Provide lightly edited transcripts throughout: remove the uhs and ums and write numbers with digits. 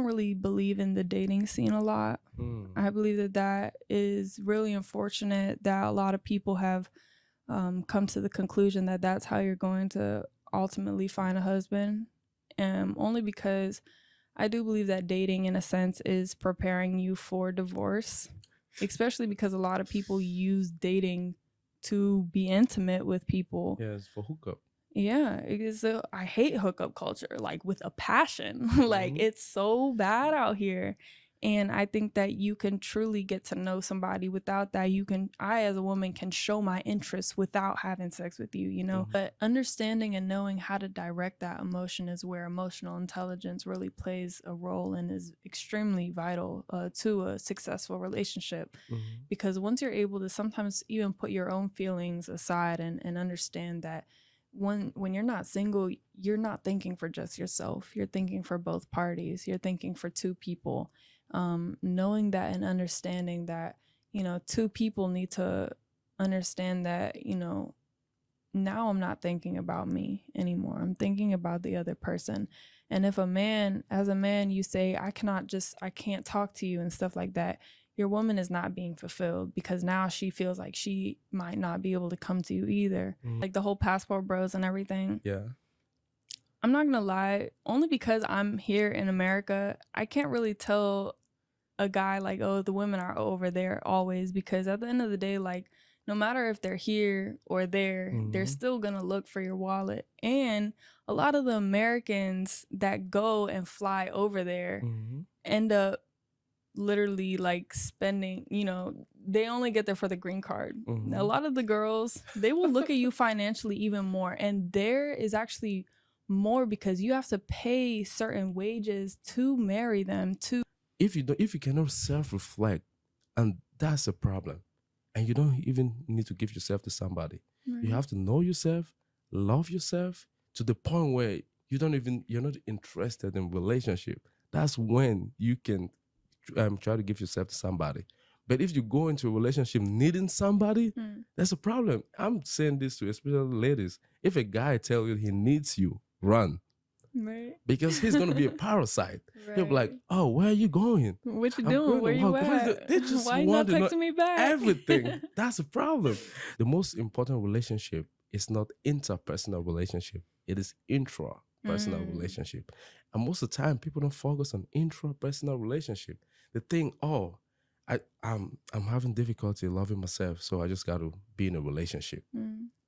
really believe in the dating scene a lot. I believe that is really unfortunate that a lot of people have come to the conclusion that that's how you're going to ultimately find a husband. Only because I do believe that dating, in a sense, is preparing you for divorce, especially because a lot of people use dating to be intimate with people. Yeah, it's for hookup. Yeah, it is. I hate hookup culture, like with a passion. Like it's so bad out here. And I think that you can truly get to know somebody without that. I as a woman can show my interest without having sex with you, you know? But understanding and knowing how to direct that emotion is where emotional intelligence really plays a role and is extremely vital to a successful relationship. Because once you're able to sometimes even put your own feelings aside and understand that when you're not single, you're not thinking for just yourself. You're thinking for both parties. You're thinking for two people. Knowing that and understanding that, you know, two people need to understand that, you know, now I'm not thinking about me anymore. I'm thinking about the other person. And if as a man, you say, I can't talk to you and stuff like that, your woman is not being fulfilled because now she feels like she might not be able to come to you either. Like the whole passport bros and everything. Yeah. I'm not gonna lie, only because I'm here in America, I can't really tell a guy like, oh, the women are over there always, because at the end of the day, like, no matter if they're here or there, they're still gonna look for your wallet. And a lot of the Americans that go and fly over there end up literally like spending, you know, they only get there for the green card. A lot of the girls, they will look at you financially even more, and there is actually more because you have to pay certain wages to marry them. To If you cannot self-reflect, and that's a problem, and you don't even need to give yourself to somebody. You have to know yourself, love yourself to the point where you're not interested in relationship. That's when you can try to give yourself to somebody. But if you go into a relationship needing somebody, that's a problem. I'm saying this to especially ladies. If a guy tells you he needs you, run. Right. Because he's going to be a parasite. He'll be like, oh, where are you going? What you doing? Where you at? They just Why you not want to know texting me back? everything. That's a problem. The most important relationship is not interpersonal relationship. It is intrapersonal relationship. And most of the time, people don't focus on intrapersonal relationship. They think, oh, I'm having difficulty loving myself, so I just got to be in a relationship.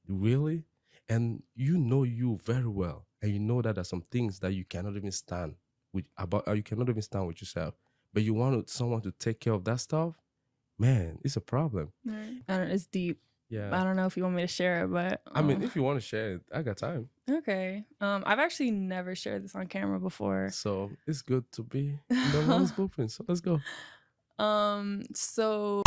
Really? And you know you very well, and you know that there's some things that you cannot even stand with you cannot even stand with yourself, but you want someone to take care of that stuff. Man, it's a problem. It's deep. Yeah. I don't know if you want me to share it, but I mean, if you want to share it, I got time. Okay. I've actually never shared this on camera before, so it's good to be in the Wellness Blueprint. So let's go. So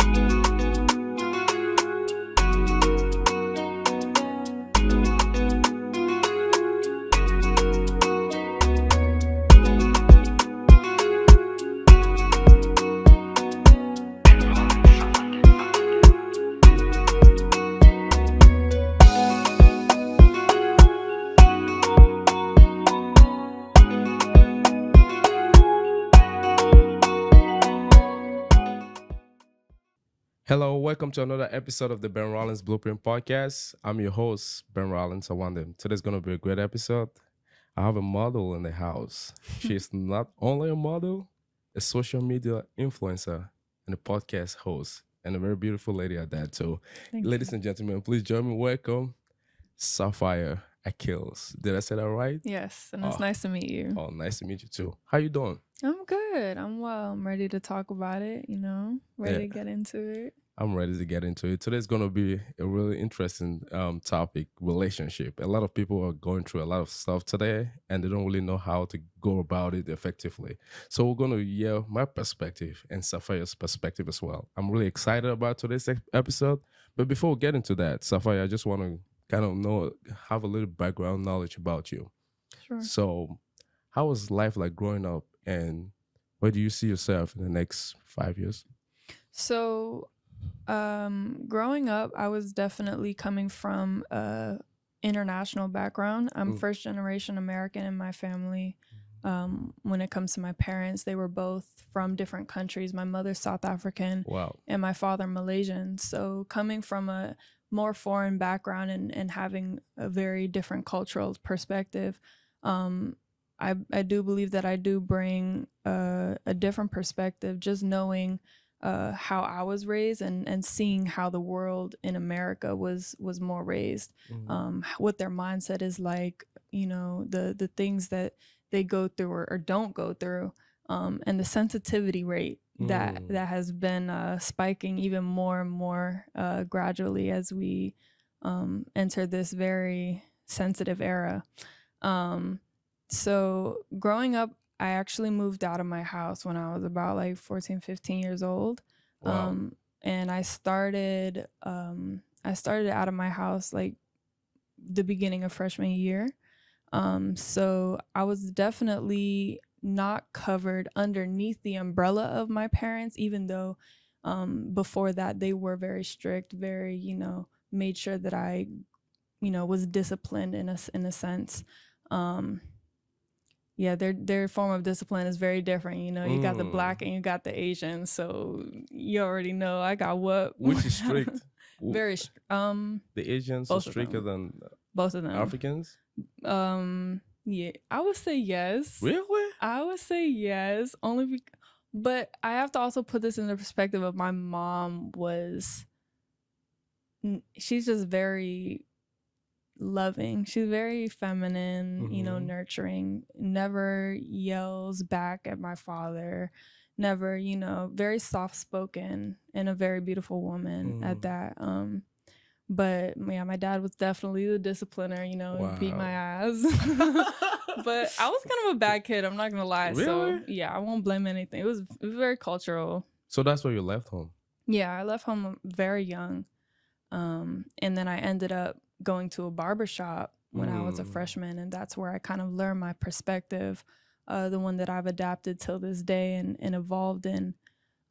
Hello, welcome to another episode of the Ben Rollins Blueprint Podcast. I'm your host, Ben Rollins. Today's going to be a great episode. I have a model in the house. She's not only a model, a social media influencer, and a podcast host, and a very beautiful lady at that too. Ladies and gentlemen, please join me. Welcome, Sapphire Achilles. Did I say that right? Yes, and it's nice to meet you. Oh, nice to meet you too. How you doing? I'm good. I'm well. I'm ready to talk about it, you know, ready to get into it. I'm ready to get into it. Today's going to be a really interesting topic, relationship. A lot of people are going through a lot of stuff today, and they don't really know how to go about it effectively. So we're going to hear my perspective and Sapphire's perspective as well. I'm really excited about today's episode. But before we get into that, Sapphire, I just want to kind of have a little background knowledge about you. Sure. So how was life like growing up, and where do you see yourself in the next 5 years? So growing up, I was definitely coming from a international background. I'm first generation American in my family. when it comes to my parents, they were both from different countries. My mother's South African Wow. and my father Malaysian. So coming from a more foreign background and having a very different cultural perspective, I do believe that I do bring a different perspective, just knowing how I was raised and seeing how the world in America was more raised, what their mindset is like, the things that they go through or don't go through, and the sensitivity rate that has been spiking even more and more gradually as we enter this very sensitive era. So growing up, I actually moved out of my house when I was about like 14, 15 years old. Wow. And I started out of my house like the beginning of freshman year. So I was definitely not covered underneath the umbrella of my parents, even though before that they were very strict, very, made sure that I, was disciplined in a sense. Yeah, their form of discipline is very different. You got the black and you got the Asian, so you already know I got what. Which is strict? Very The Asians are stricter than both of them. Africans? Yeah, I would say yes. Really? I would say yes, but I have to also put this in the perspective of my mom she's just very loving. She's very feminine, nurturing, never yells back at my father, never, very soft spoken and a very beautiful woman at that. But yeah, my dad was definitely the discipliner, Wow. beat my ass. But I was kind of a bad kid, I'm not gonna lie. Really? So yeah, I won't blame anything. It was very cultural. So that's why you left home? Yeah, I left home very young. And then I ended up going to a barber shop when I was a freshman, and that's where I kind of learned my perspective, the one that I've adapted till this day and evolved in.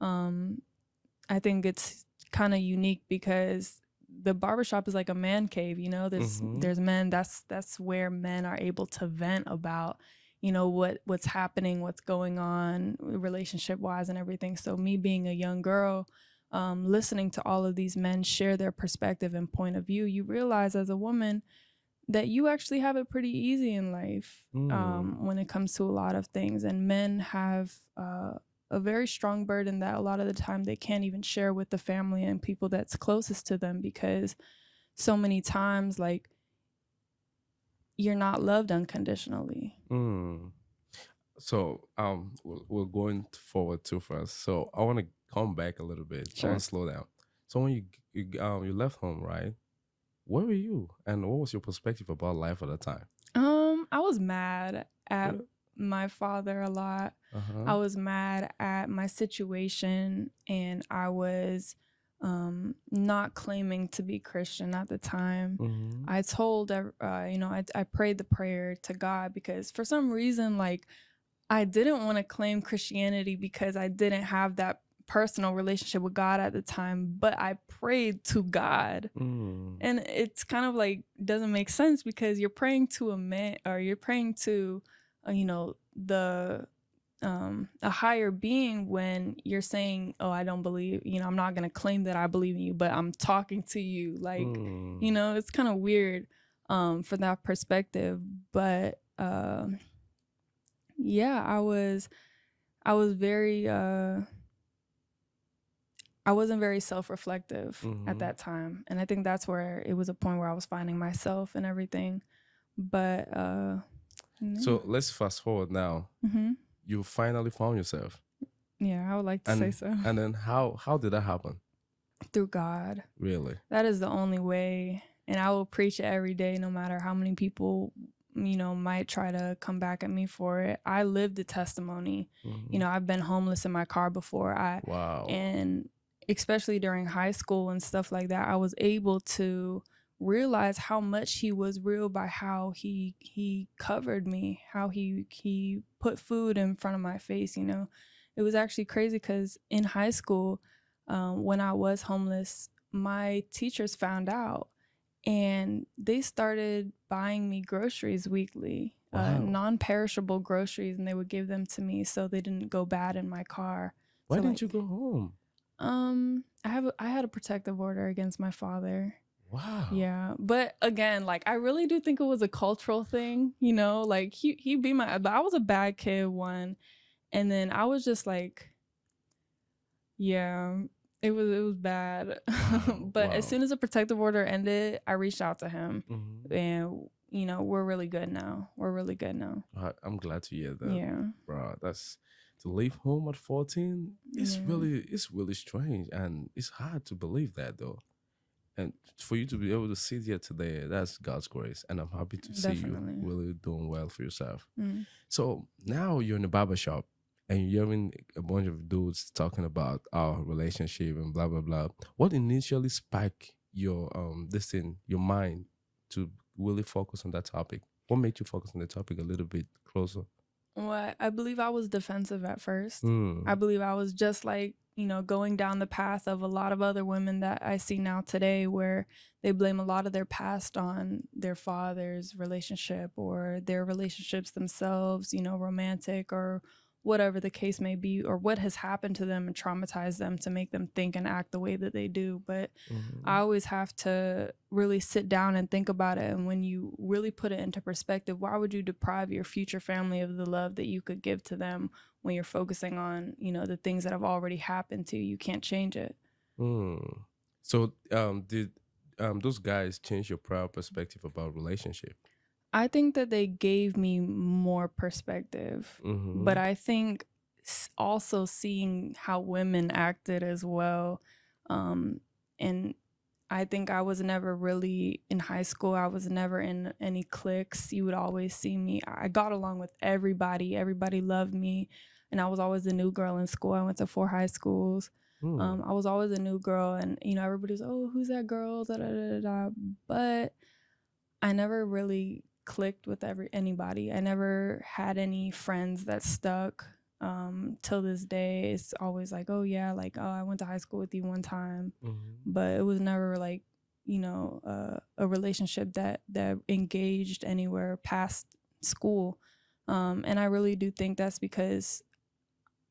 I think it's kind of unique because the barbershop is like a man cave, there's men, that's where men are able to vent about, what's happening, what's going on relationship wise and everything. So me being a young girl, listening to all of these men share their perspective and point of view, you realize as a woman that you actually have it pretty easy in life when it comes to a lot of things. And men have a very strong burden that a lot of the time they can't even share with the family and people that's closest to them, because so many times, like, you're not loved unconditionally. So we're going forward too fast. So I want to come back a little bit. Sure. I want to slow down. So when you left home, right? Where were you, and what was your perspective about life at the time? I was mad at my father a lot. I was mad at my situation, and I was not claiming to be Christian at the time. I told I prayed the prayer to God because for some reason, like, I didn't want to claim Christianity because I didn't have that personal relationship with God at the time, but I prayed to God. And it's kind of like doesn't make sense because you're praying to a man, or you're praying to the a higher being, when you're saying, oh, I don't believe, I'm not going to claim that I believe in you, but I'm talking to you, like, it's kind of weird from that perspective. But yeah, I was very I wasn't very self-reflective at that time. And I think that's where it was a point where I was finding myself and everything. But so let's fast forward now. You finally found yourself. Yeah, I would like to say so. And then how did that happen? Through God. Really? That is the only way. And I will preach it every day, no matter how many people might try to come back at me for it. I lived the testimony. I've been homeless in my car before. Wow. And especially during high school and stuff like that, I was able to realize how much he was real by how he covered me, how he put food in front of my face. It was actually crazy because in high school, when I was homeless, my teachers found out and they started buying me groceries weekly. Wow. non-perishable groceries, and they would give them to me so they didn't go bad in my car. Why So didn't like, you go home? I had a protective order against my father. Wow. Yeah, but again, like I really do think it was a cultural thing, you know. Like he be my, but I was a bad kid one, and then I was just like, yeah, it was bad. Wow. But as Wow. soon as the protective order ended, I reached out to him, Hmm. and you know we're really good now. We're really good now. I'm glad to hear that, Yeah, bro. That's to leave home at 14. yeah, It's really strange, and it's hard to believe that though. And for you to be able to sit here today, that's God's grace, and I'm happy to see you definitely. really doing well for yourself. Mm. So now you're in the barber shop, and you're hearing a bunch of dudes talking about our relationship and blah blah blah. What initially spiked your this thing, your mind, to really focus on that topic? What made you focus on the topic a little bit closer? Well, I believe I was defensive at first. I Hmm. believe I was just like, you know, going down the path of a lot of other women that I see now today, where they blame a lot of their past on their father's relationship or their relationships themselves, you know, romantic or whatever the case may be, or what has happened to them and traumatized them to make them think and act the way that they do. But I Hmm. always have to really sit down and think about it. And when you really put it into perspective, why would you deprive your future family of the love that you could give to them when you're focusing on, you know, the things that have already happened to you? You can't change it. Hmm. So did those guys change your prior perspective about relationship? I think that they gave me more perspective, but Mm-hmm. I think also seeing how women acted as well. Um, and I think I was never really in high school. I was never in any cliques. You would always see me. I got along with everybody. Everybody loved me. And I was always the new girl in school. I went to 4 high schools. Hmm. I was always a new girl. And, you know, everybody was, oh, who's that girl? Da, da, da, da, da. But I never really clicked with anybody. I never had any friends that stuck. Till this day, it's always like, oh yeah, like, oh, I went to high school with you one time, Mm-hmm. but it was never like, you know, a relationship that engaged anywhere past school. And I really do think that's because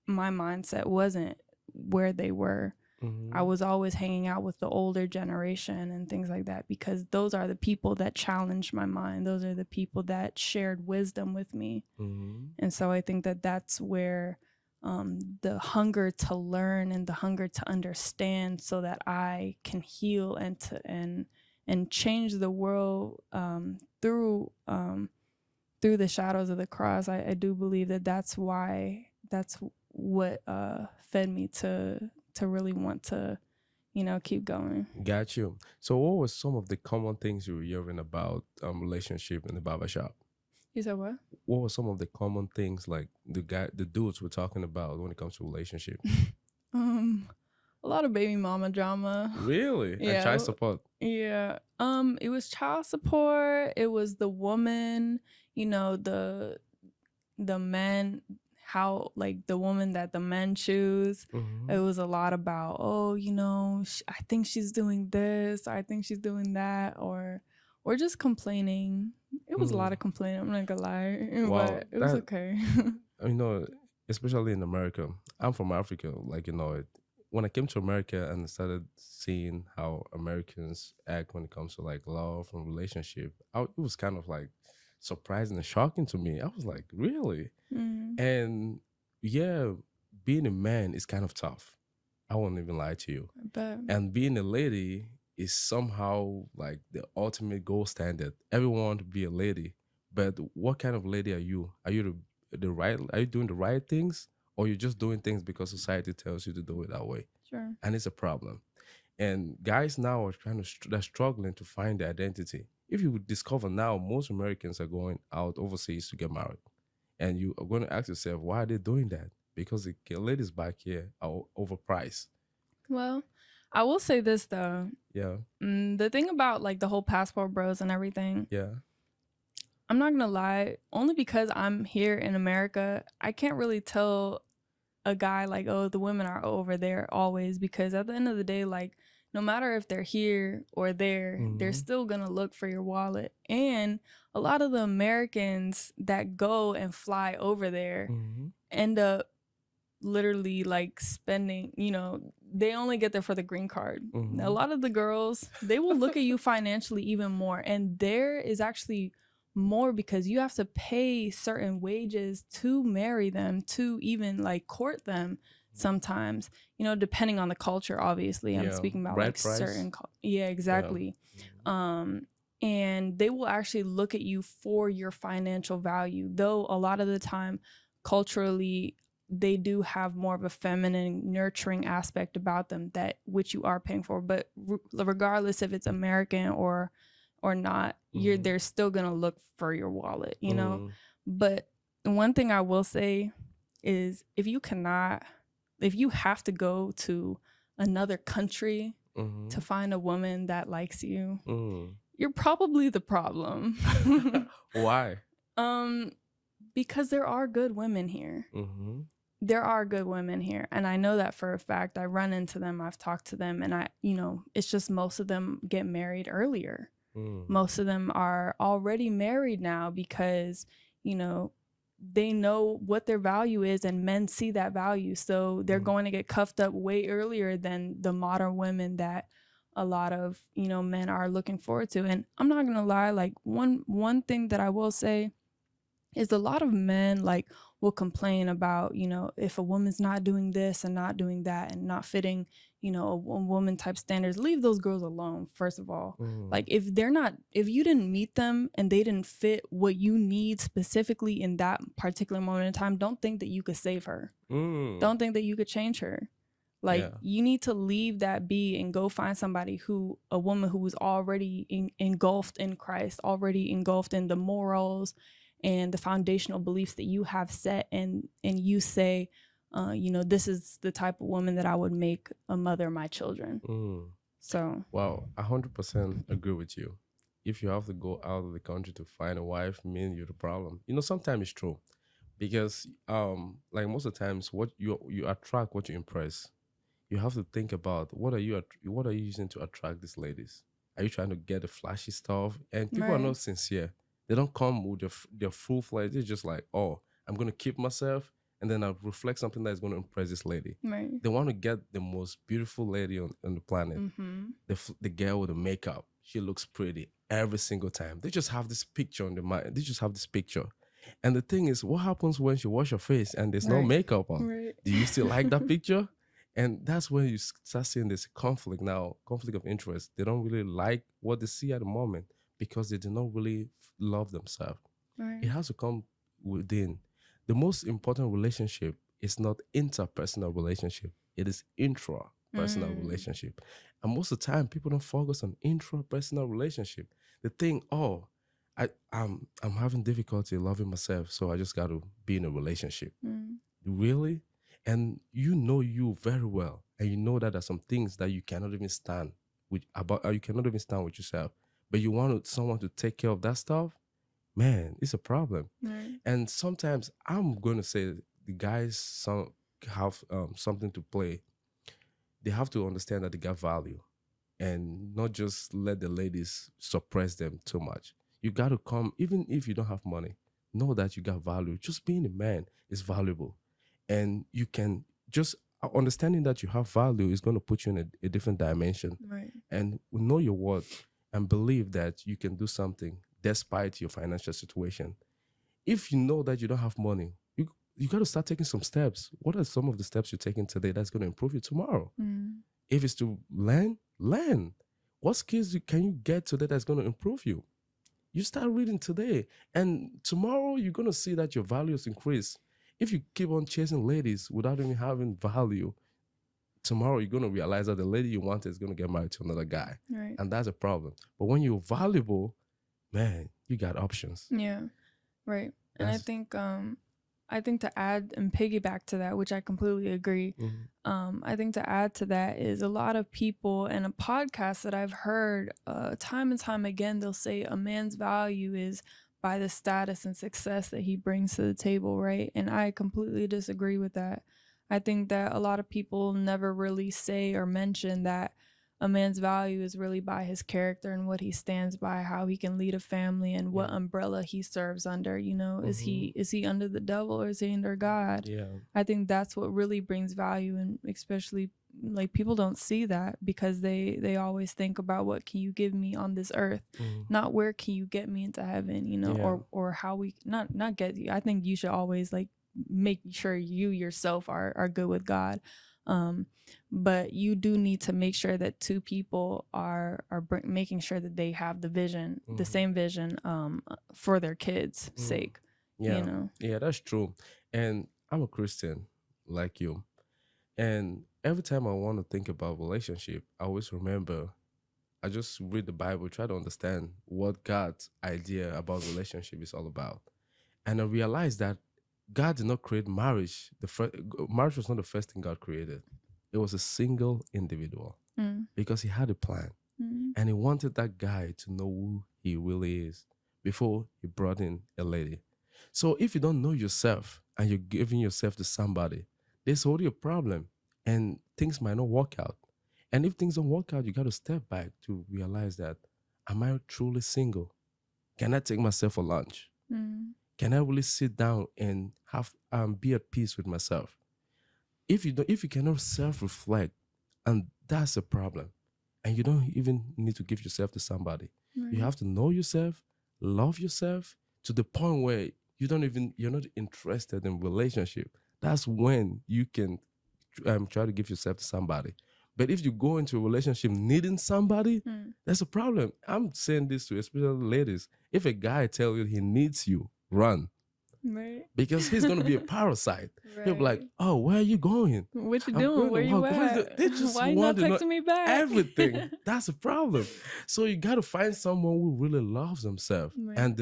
my mindset wasn't where they were. I Mm-hmm. was always hanging out with the older generation and things like that because those are the people that challenged my mind. Those are the people that shared wisdom with me. Mm-hmm. And so I think that that's where the hunger to learn and the hunger to understand so that I can heal and change the world through the shadows of the cross. I do believe that that's what fed me to really want to, you know, keep going. Got you. So, what were some of the common things you were hearing about relationship in the barbershop? You said what? What were some of the common things like the dudes were talking about when it comes to relationship? um, a lot of baby mama drama. Really? And child Yeah, support? yeah. It was child support. It was the woman. You know, the men, how like the woman that the men choose. It Mm-hmm. was a lot about, oh, you know, I think she's doing this, I think she's doing that, or just complaining. It was a lot Mm. of complaining, I'm not gonna lie, Wow, but it was that okay. you know, especially in America. I'm from Africa. Like when I came to America and started seeing how Americans act when it comes to like love and relationship, it was kind of like surprising and shocking to me. I was like, really? Mm, And yeah, being a man is kind of tough. I won't even lie to you. but And being a lady is somehow like the ultimate gold standard. Everyone want to be a lady, but what kind of lady are you? Are you the right? Are you doing the right things, or you're just doing things because society tells you to do it that way? sure. And it's a problem. And guys now are they're struggling to find their identity. If you would discover now, most Americans are going out overseas to get married, and you are going to ask yourself, why are they doing that? Because the ladies back here are overpriced. Well, I will say this though. Yeah, The thing about like the whole passport bros and everything, yeah. I'm not gonna lie, only because I'm here in America, I can't really tell a guy like, oh, the women are over there always, because at the end of the day, like no matter if they're here or there, they're Mm-hmm. still gonna look for your wallet. And a lot of the Americans that go and fly over there Mm-hmm. end up literally like spending, they only get there for the green card. A Mm-hmm. lot of the girls, they will look at you financially even more. And there is actually more because you have to pay certain wages to marry them, to even like court them sometimes, depending on the culture, obviously. I'm Yeah. speaking about Bride like price. yeah, Yeah. exactly. Um, and they will actually look at you for your financial value, though a lot of the time culturally they do have more of a feminine nurturing aspect about them, that which you are paying for. But regardless if it's American or not, Mm-hmm. they're still gonna look for your wallet, Mm-hmm. But one thing I will say is, if you have to go to another country to Mm-hmm. find a woman that likes you, Mm. you're probably the problem. Why? um because there are good women here. Mm-hmm. There are good women here, and I know that for a fact. I run into them, I've talked to them, and it's just most of them get married earlier. Mm. Most of them are already married now because you know they know what their value is, and men see that value, so they're Mm. going to get cuffed up way earlier than the modern women that a lot of men are looking forward to. And I'm not gonna lie, like one thing that I will say is, a lot of men like will complain about, if a woman's not doing this and not doing that and not fitting, a woman type standards. Leave those girls alone, first of all. Mm. Like, if you didn't meet them and they didn't fit what you need specifically in that particular moment in time, don't think that you could save her. Mm. Don't think that you could change her. Like, Yeah. you need to leave that be and go find somebody a woman who is already engulfed in Christ, already engulfed in the morals and the foundational beliefs that you have set, and you say, this is the type of woman that I would make a mother of my children. Mm. So, Well, 100% agree with you. If you have to go out of the country to find a wife, mean you're the problem. Sometimes it's true, because like most of the times, what you attract, what you impress. You have to think about, what are you using to attract these ladies? Are you trying to get the flashy stuff? And people are right, not sincere. They don't come with their full fledged. They're just like, oh, I'm gonna keep myself, and then I'll reflect something that's gonna impress this lady. right, They want to get the most beautiful lady on the planet, mm-hmm, the girl with the makeup. She looks pretty every single time. They just have this picture on their mind. They just have this picture. And the thing is, what happens when she wash her face and there's no right, makeup on? right, Do you still like that picture? And that's when you start seeing this conflict now, conflict of interest. They don't really like what they see at the moment because they do not really love themselves. It right, has to come within. The most important relationship is not interpersonal relationship. It is intrapersonal mm, relationship. And most of the time, people don't focus on intrapersonal relationship. They think, oh, I'm having difficulty loving myself, so I just got to be in a relationship. mm, Really? And you know you very well, and you know that there's some things that you cannot even stand you cannot even stand with yourself, but you want someone to take care of that stuff. Man, it's a problem. right, And sometimes I'm going to say the guys have something to play. They have to understand that they got value, and not just let the ladies suppress them too much. You got to come, even if you don't have money, know that you got value. Just being a man is valuable. And you can just understanding that you have value is going to put you in a different dimension. right, And know your worth and believe that you can do something despite your financial situation. If you know that you don't have money, you got to start taking some steps. What are some of the steps you're taking today that's going to improve you tomorrow? mm, If it's to learn. What skills can you get today that's going to improve you? You start reading today, and tomorrow you're going to see that your values increase. If you keep on chasing ladies without even having value, tomorrow you're going to realize that the lady you want is going to get married to another guy. right, And that's a problem. But when you're valuable, man, you got options. yeah, right. And That's I think to add and piggyback to that, which I completely agree, mhm. I think to add to that is, a lot of people and a podcast that I've heard time and time again, they'll say a man's value is by the status and success that he brings to the table, right? And I completely disagree with that. I think that a lot of people never really say or mention that a man's value is really by his character and what he stands by, how he can lead a family, and what umbrella he serves under. You know, is he under the devil or is he under God? Yeah. I think that's what really brings value, and especially like people don't see that because they always think about what can you give me on this earth, not where can you get me into heaven, you know, or how we not get you. I think you should always like make sure you yourself are good with God. But you do need to make sure that two people are making sure that they have the vision, the same vision, for their kids' sake. Yeah. You know? Yeah, that's true. And I'm a Christian like you. And every time I want to think about relationship, I always remember, I just read the Bible, try to understand what God's idea about relationship is all about. And I realized that God did not create marriage. Marriage was not the first thing God created. It was a single individual because he had a plan. And he wanted that guy to know who he really is before he brought in a lady. So if you don't know yourself and you're giving yourself to somebody, there's already a problem and things might not work out. And if things don't work out, you got to step back to realize that, am I truly single? Can I take myself for lunch? Can I really sit down and have be at peace with myself? If you cannot self-reflect, and that's a problem, and you don't even need to give yourself to somebody. You have to know yourself, love yourself to the point where you're not interested in relationship. That's when you can try to give yourself to somebody. But if you go into a relationship needing somebody, that's a problem. I'm saying this to especially ladies. If a guy tells you he needs you, run. Right. Because he's going to be a parasite. He'll be like, oh, where are you going? What you doing? Where you at? They just Why you want not to know texting me back? everything. That's a problem. So you got to find someone who really loves themselves. And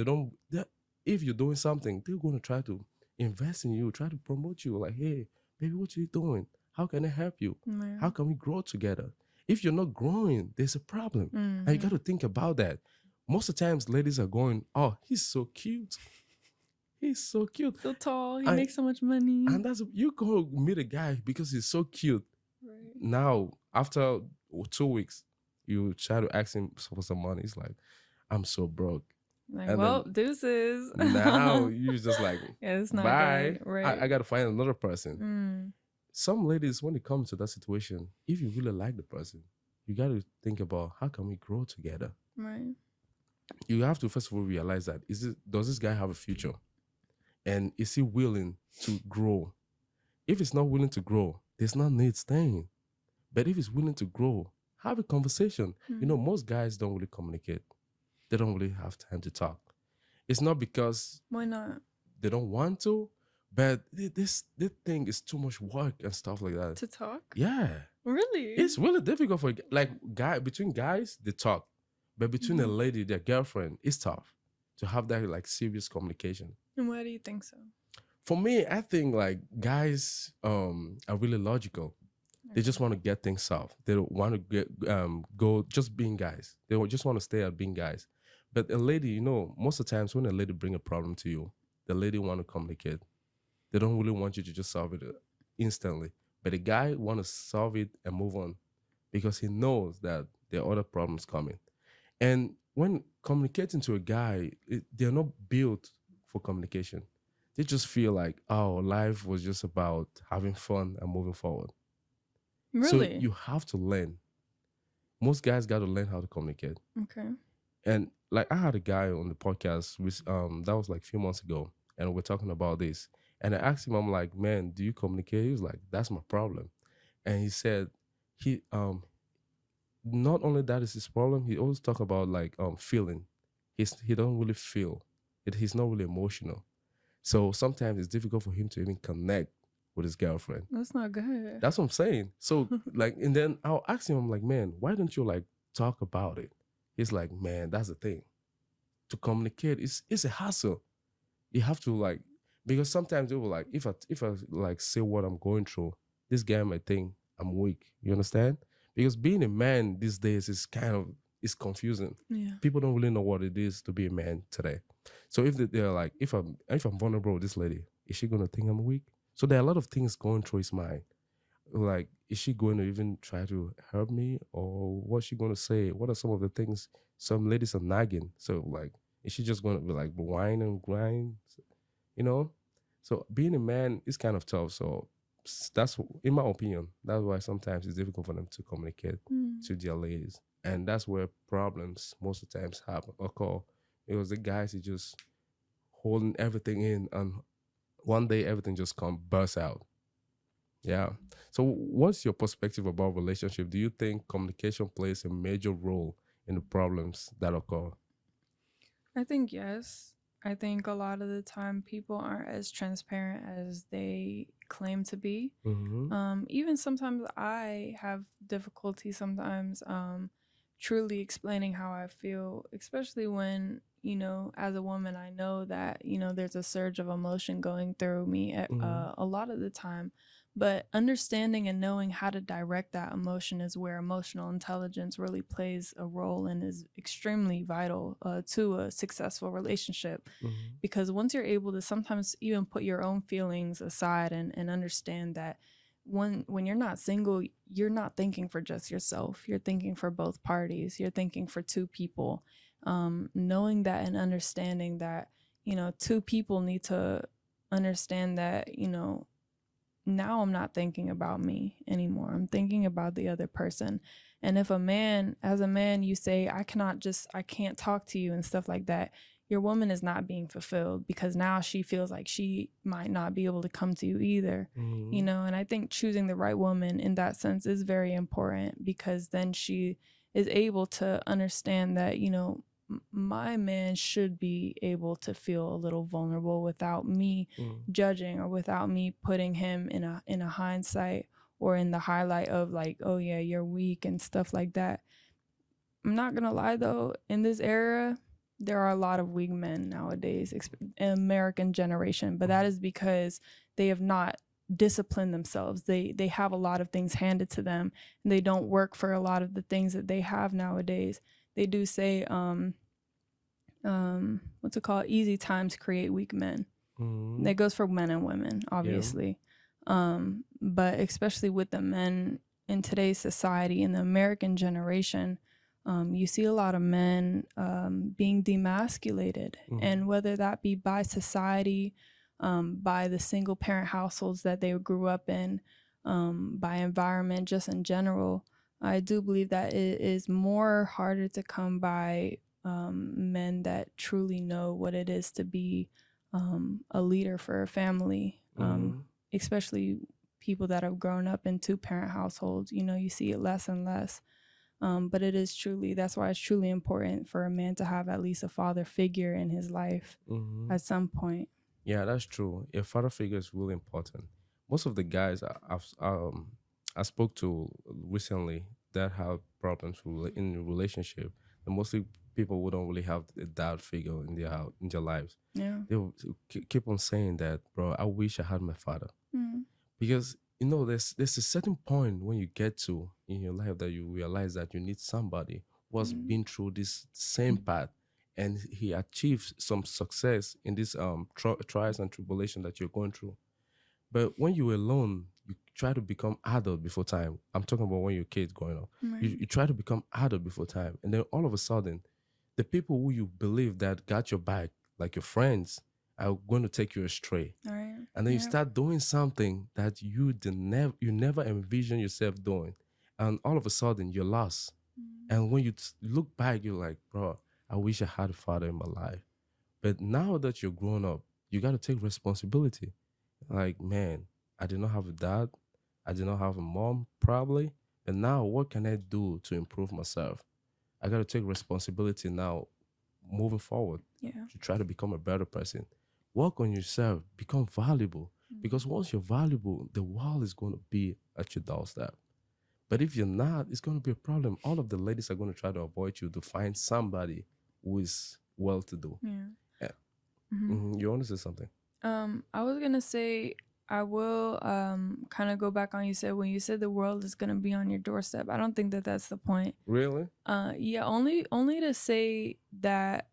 if you're doing something, they're going to try to invest in you, try to promote you. Like, hey, baby, what you doing? How can I help you? How can we grow together? If you're not growing, there's a problem. And you got to think about that. Most of the times, ladies are going, oh, he's so cute. He's so cute. So tall. He makes so much money. And you go meet a guy because he's so cute. Right. Now, after 2 weeks, you try to ask him for some money. He's like, I'm so broke. Like, and well, deuces. Now you just like, yeah, it's not bye. Good. Right. I got to find another person. Some ladies, when it comes to that situation, if you really like the person, you got to think about how can we grow together. Right. You have to first of all realize that does this guy have a future? And is he willing to grow? If he's not willing to grow, there's no need staying. But if he's willing to grow, have a conversation. You know, most guys don't really communicate. They don't really have time to talk. It's not because why not? They don't want to, but this thing is too much work and stuff like that. To talk? Yeah. Really? It's really difficult for between guys, they talk. But between a lady, their girlfriend, it's tough to have that like serious communication. And why do you think so? For me, I think like guys are really logical. They just want to get things solved. They don't want to go just being guys. They just want to stay at being guys. But a lady, you know, most of the times when a lady bring a problem to you, the lady want to communicate. They don't really want you to just solve it instantly. But a guy want to solve it and move on because he knows that there are other problems coming. And when communicating to a guy, they're not built for communication. They just feel like, oh, life was just about having fun and moving forward. Really? So you have to learn. Most guys got to learn how to communicate. Okay. And like I had a guy on the podcast, that was like a few months ago, and we're talking about this. And I asked him, I'm like, man, do you communicate? He was like, that's my problem. And he said, not only that is his problem, he always talk about like feeling. He don't really feel. He's not really emotional. So sometimes it's difficult for him to even connect with his girlfriend. That's not good. That's what I'm saying. So like, and then I'll ask him, I'm like, man, why don't you like talk about it? He's like, man, that's the thing. To communicate, it's a hassle. You have to like, because sometimes they will like, if I like say what I'm going through, this guy might think I'm weak. You understand? Because being a man these days is it's confusing. Yeah. People don't really know what it is to be a man today. So if they're like, if I'm vulnerable with this lady, is she gonna think I'm weak? So there are a lot of things going through his mind. Like, is she going to even try to help me, or what's she going to say? What are some of the things some ladies are nagging? So like, is she just going to be like whine and grind? You know? So being a man is kind of tough. So that's, in my opinion, that's why sometimes it's difficult for them to communicate Mm. to their ladies, and that's where problems most of the times happen occur, because the guys is just holding everything in, and one day everything just come burst out. Yeah. So what's your perspective about relationship? Do you think communication plays a major role in the problems that occur? I think yes. I think a lot of the time people aren't as transparent as they claim to be. Mm-hmm. Even sometimes I have difficulty sometimes truly explaining how I feel, especially when, as a woman, I know that, there's a surge of emotion going through me Mm-hmm. a lot of the time. But understanding and knowing how to direct that emotion is where emotional intelligence really plays a role and is extremely vital to a successful relationship. Mm-hmm. Because once you're able to sometimes even put your own feelings aside and understand that when you're not single, you're not thinking for just yourself. You're thinking for both parties. You're thinking for two people. Knowing that and understanding that, two people need to understand that, now I'm not thinking about me anymore. I'm thinking about the other person. And if as a man, you say, I can't talk to you and stuff like that, your woman is not being fulfilled because now she feels like she might not be able to come to you either. Mm-hmm. And I think choosing the right woman in that sense is very important because then she is able to understand that, my man should be able to feel a little vulnerable without me Mm-hmm. judging or without me putting him in a hindsight or in the highlight of like, oh yeah, you're weak and stuff like that. I'm not gonna lie though, in this era there are a lot of weak men nowadays, American generation, but that is because they have not disciplined themselves. They have a lot of things handed to them and they don't work for a lot of the things that they have nowadays. They do say what's it called, easy times create weak men. Mm-hmm. That goes for men and women, Yeah. obviously. But especially with the men in today's society, in the American generation, you see a lot of men being demasculated. Mm-hmm. And whether that be by society, by the single parent households that they grew up in, by environment, just in general, I do believe that it is more harder to come by men that truly know what it is to be a leader for a family, Mm-hmm. especially people that have grown up in two parent households. You see it less and less. But it is truly, that's why it's truly important for a man to have at least a father figure in his life Mm-hmm. at some point. Yeah, that's true. A father figure is really important. Most of the guys I spoke to recently that have problems in a relationship, and mostly people who don't really have a dad figure in their lives. Yeah. They will keep on saying that, bro. I wish I had my father, Mm. because there's a certain point when you get to in your life that you realize that you need somebody who has Mm. been through this same path, and he achieved some success in this trials and tribulation that you're going through. But when you're alone, you try to become adult before time. I'm talking about when you're kids growing up. Right. You try to become adult before time, and then all of a sudden the people who you believe that got your back, like your friends, are going to take you astray, All right. and then you Yeah. start doing something that you never envision yourself doing, and all of a sudden you're lost. Mm. And when you look back, you're like, bro, I wish I had a father in my life. But now that you're grown up, you got to take responsibility. Like, man, I did not have a dad, I did not have a mom, probably. And now what can I do to improve myself? I got to take responsibility now, moving forward, Yeah. to try to become a better person. Work on yourself, become valuable. Because once you're valuable, the world is going to be at your doorstep. But if you're not, it's going to be a problem. All of the ladies are going to try to avoid you to find somebody who is well to do. Yeah. Uh, Mm-hmm. You want to say something? I was gonna say I will kind of go back on you said when you said the world is gonna be on your doorstep. I don't think that that's the point. Really? Yeah, only to say that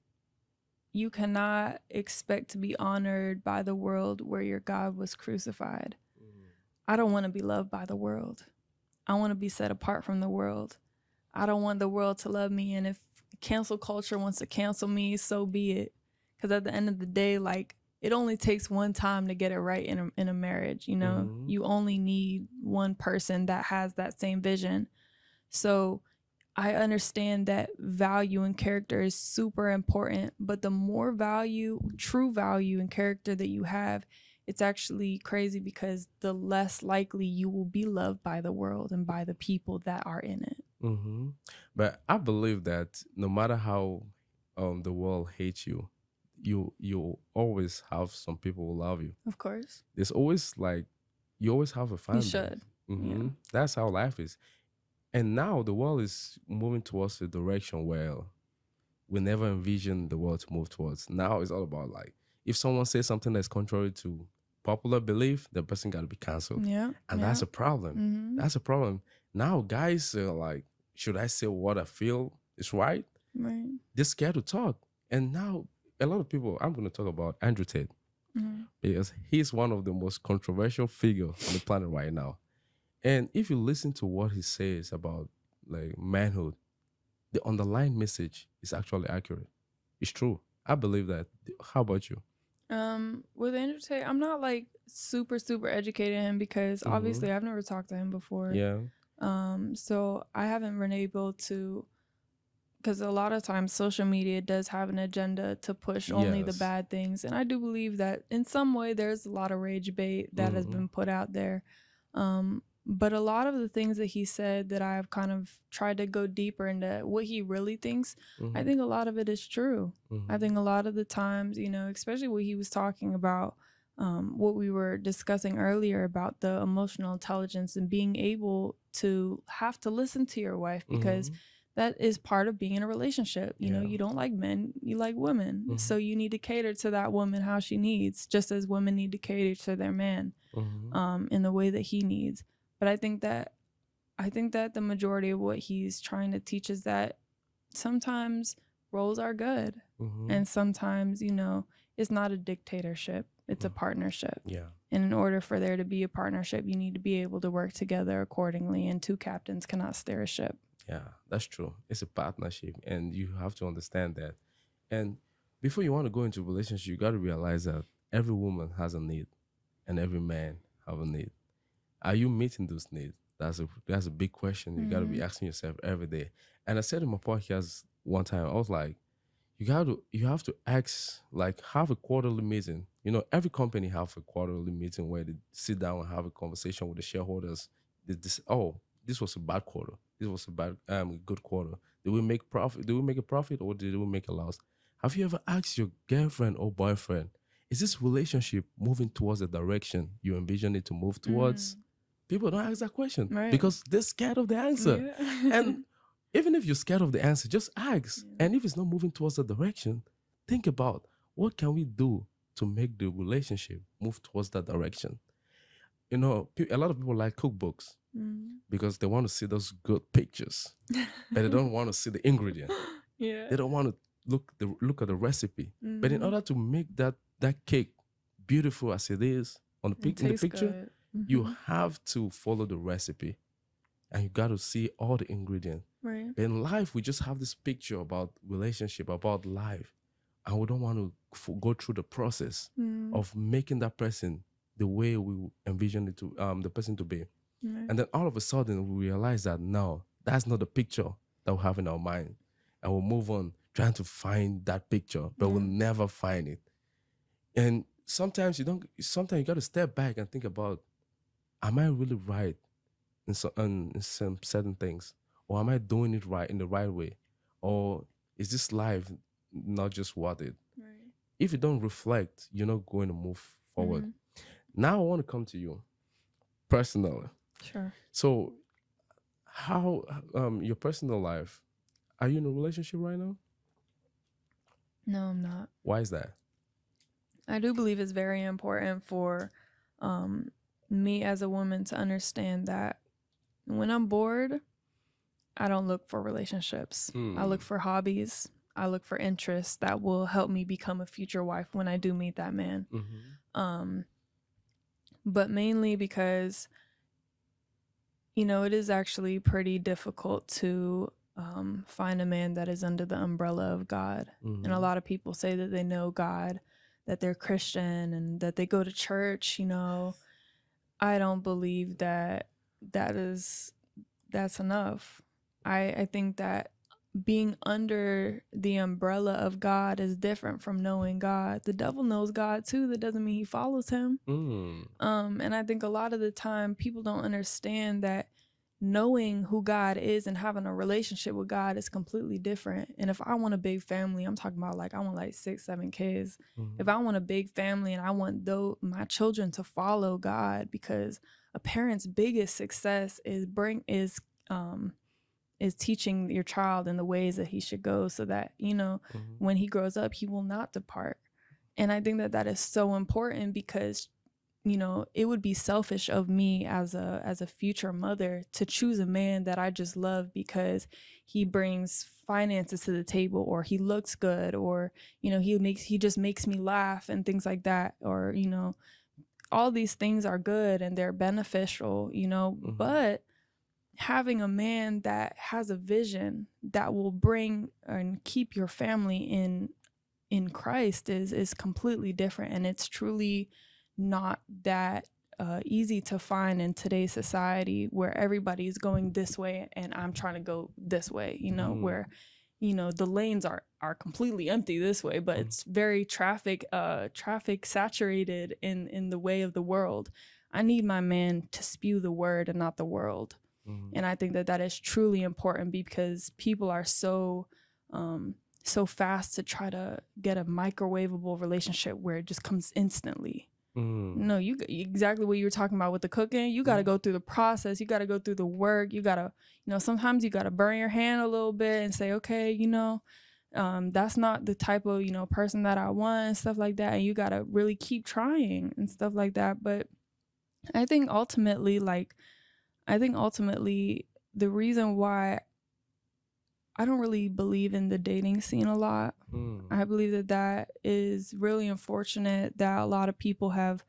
you cannot expect to be honored by the world where your God was crucified. I don't want to be loved by the world. I want to be set apart from the world. I don't want the world to love me. And if cancel culture wants to cancel me, so be it. Because at the end of the day, like, it only takes one time to get it right in a marriage. You know, you only need one person that has that same vision. So I understand that value and character is super important, but the more value, true value and character that you have, it's actually crazy because the less likely you will be loved by the world and by the people that are in it. But I believe that no matter how the world hates you, you always have some people who love you. Of course. There's always like you always have a fan You base. should. Yeah. That's how life is. And now the world is moving towards a direction where we never envisioned the world to move towards. Now it's all about like if someone says something that's contrary to popular belief, the person got to be canceled. Yeah. And that's a problem. That's a problem. Now guys are like, should I say what I feel is right? Right. They're scared to talk. And now a lot of people, I'm going to talk about Andrew Tate because he's one of the most controversial figures on the planet right now. And if you listen to what he says about like manhood, the underlying message is actually accurate. It's true. I believe that. How about you? With Andrew Tate, I'm not like super educated in him because obviously I've never talked to him before. Yeah. So I haven't been able to, because a lot of times social media does have an agenda to push only the bad things, and I do believe that in some way there's a lot of rage bait that has been put out there. But a lot of the things that he said that I've kind of tried to go deeper into what he really thinks, I think a lot of it is true. I think a lot of the times, you know, especially what he was talking about, what we were discussing earlier about the emotional intelligence and being able to have to listen to your wife because that is part of being in a relationship. You know, you don't like men, you like women. So you need to cater to that woman how she needs, just as women need to cater to their man in the way that he needs. But I think that the majority of what he's trying to teach is that sometimes roles are good. And sometimes, you know, it's not a dictatorship. It's a partnership. Yeah. And in order for there to be a partnership, you need to be able to work together accordingly. And two captains cannot steer a ship. Yeah, that's true. It's a partnership. And you have to understand that. And before you want to go into a relationship, you got to realize that every woman has a need and every man have a need. Are you meeting those needs? That's a big question. You got to be asking yourself every day. And I said in my podcast one time, I was like, you have to ask, like, have a quarterly meeting. You know, every company have a quarterly meeting where they sit down and have a conversation with the shareholders. This was a bad quarter. This was a bad good quarter. Did we make profit? Did we make a profit or did we make a loss? Have you ever asked your girlfriend or boyfriend, is this relationship moving towards the direction you envision it to move towards? People don't ask that question because they're scared of the answer. Yeah. And even if you're scared of the answer, just ask. And if it's not moving towards the direction, think about what can we do to make the relationship move towards that direction. You know, a lot of people like cookbooks because they want to see those good pictures, but they don't want to see the ingredient. Yeah. They don't want to look at the recipe. But in order to make that cake beautiful as it is in the picture, you have to follow the recipe and you got to see all the ingredients. Right. But in life, we just have this picture about relationship, about life, and we don't want to go through the process of making that person the way we envision it to the person to be. And then all of a sudden, we realize that no, that's not the picture that we have in our mind. And we'll move on trying to find that picture, but we'll never find it. And sometimes you got to step back and think about, am I really right in some certain things? Or am I doing it right in the right way? Or is this life not just worth it? Right. If you don't reflect, you're not going to move forward. Now I want to come to you personally. Sure. So how your personal life, are you in a relationship right now? No, I'm not. Why is that? I do believe it's very important for me as a woman to understand that when I'm bored, I don't look for relationships. I look for hobbies. I look for interests that will help me become a future wife when I do meet that man. but mainly because, it is actually pretty difficult to find a man that is under the umbrella of God. And a lot of people say that they know God, that they're Christian, and that they go to church. I don't believe that's enough. I think that being under the umbrella of God is different from knowing God. The devil knows God too. That doesn't mean he follows him. And I think a lot of the time people don't understand that knowing who God is and having a relationship with God is completely different. And if I want a big family, I'm talking about like I want like 6-7 kids. If I want a big family and I want my children to follow God, because a parent's biggest success is teaching your child in the ways that he should go, so that when he grows up he will not depart. And I think that is so important, because it would be selfish of me as a future mother to choose a man that I just love because he brings finances to the table, or he looks good, or he just makes me laugh and things like that, or all these things are good and they're beneficial, but having a man that has a vision that will bring and keep your family in Christ is completely different. And it's truly not that easy to find in today's society, where everybody's going this way and I'm trying to go this way, where the lanes are completely empty this way, but it's very traffic saturated in the way of the world. I need my man to spew the word and not the world. And I think that is truly important, because people are so fast to try to get a microwavable relationship where it just comes instantly. No, you exactly what you were talking about with the cooking. You got to go through the process. You got to go through the work. You got to, sometimes you got to burn your hand a little bit and say, okay, that's not the type of, person that I want and stuff like that. And you got to really keep trying and stuff like that. But I think ultimately, the reason why I don't really believe in the dating scene a lot, I believe that is really unfortunate that a lot of people have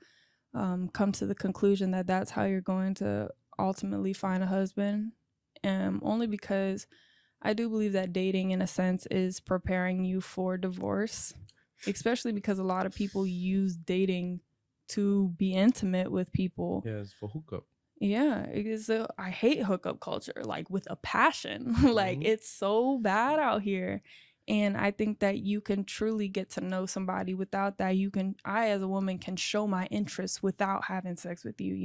come to the conclusion that that's how you're going to ultimately find a husband. Only because I do believe that dating, in a sense, is preparing you for divorce, especially because a lot of people use dating to be intimate with people. Yes, for hookup. Yeah, I hate hookup culture, like with a passion. Like it's so bad out here. And I think that you can truly get to know somebody without that. I as a woman can show my interest without having sex with you.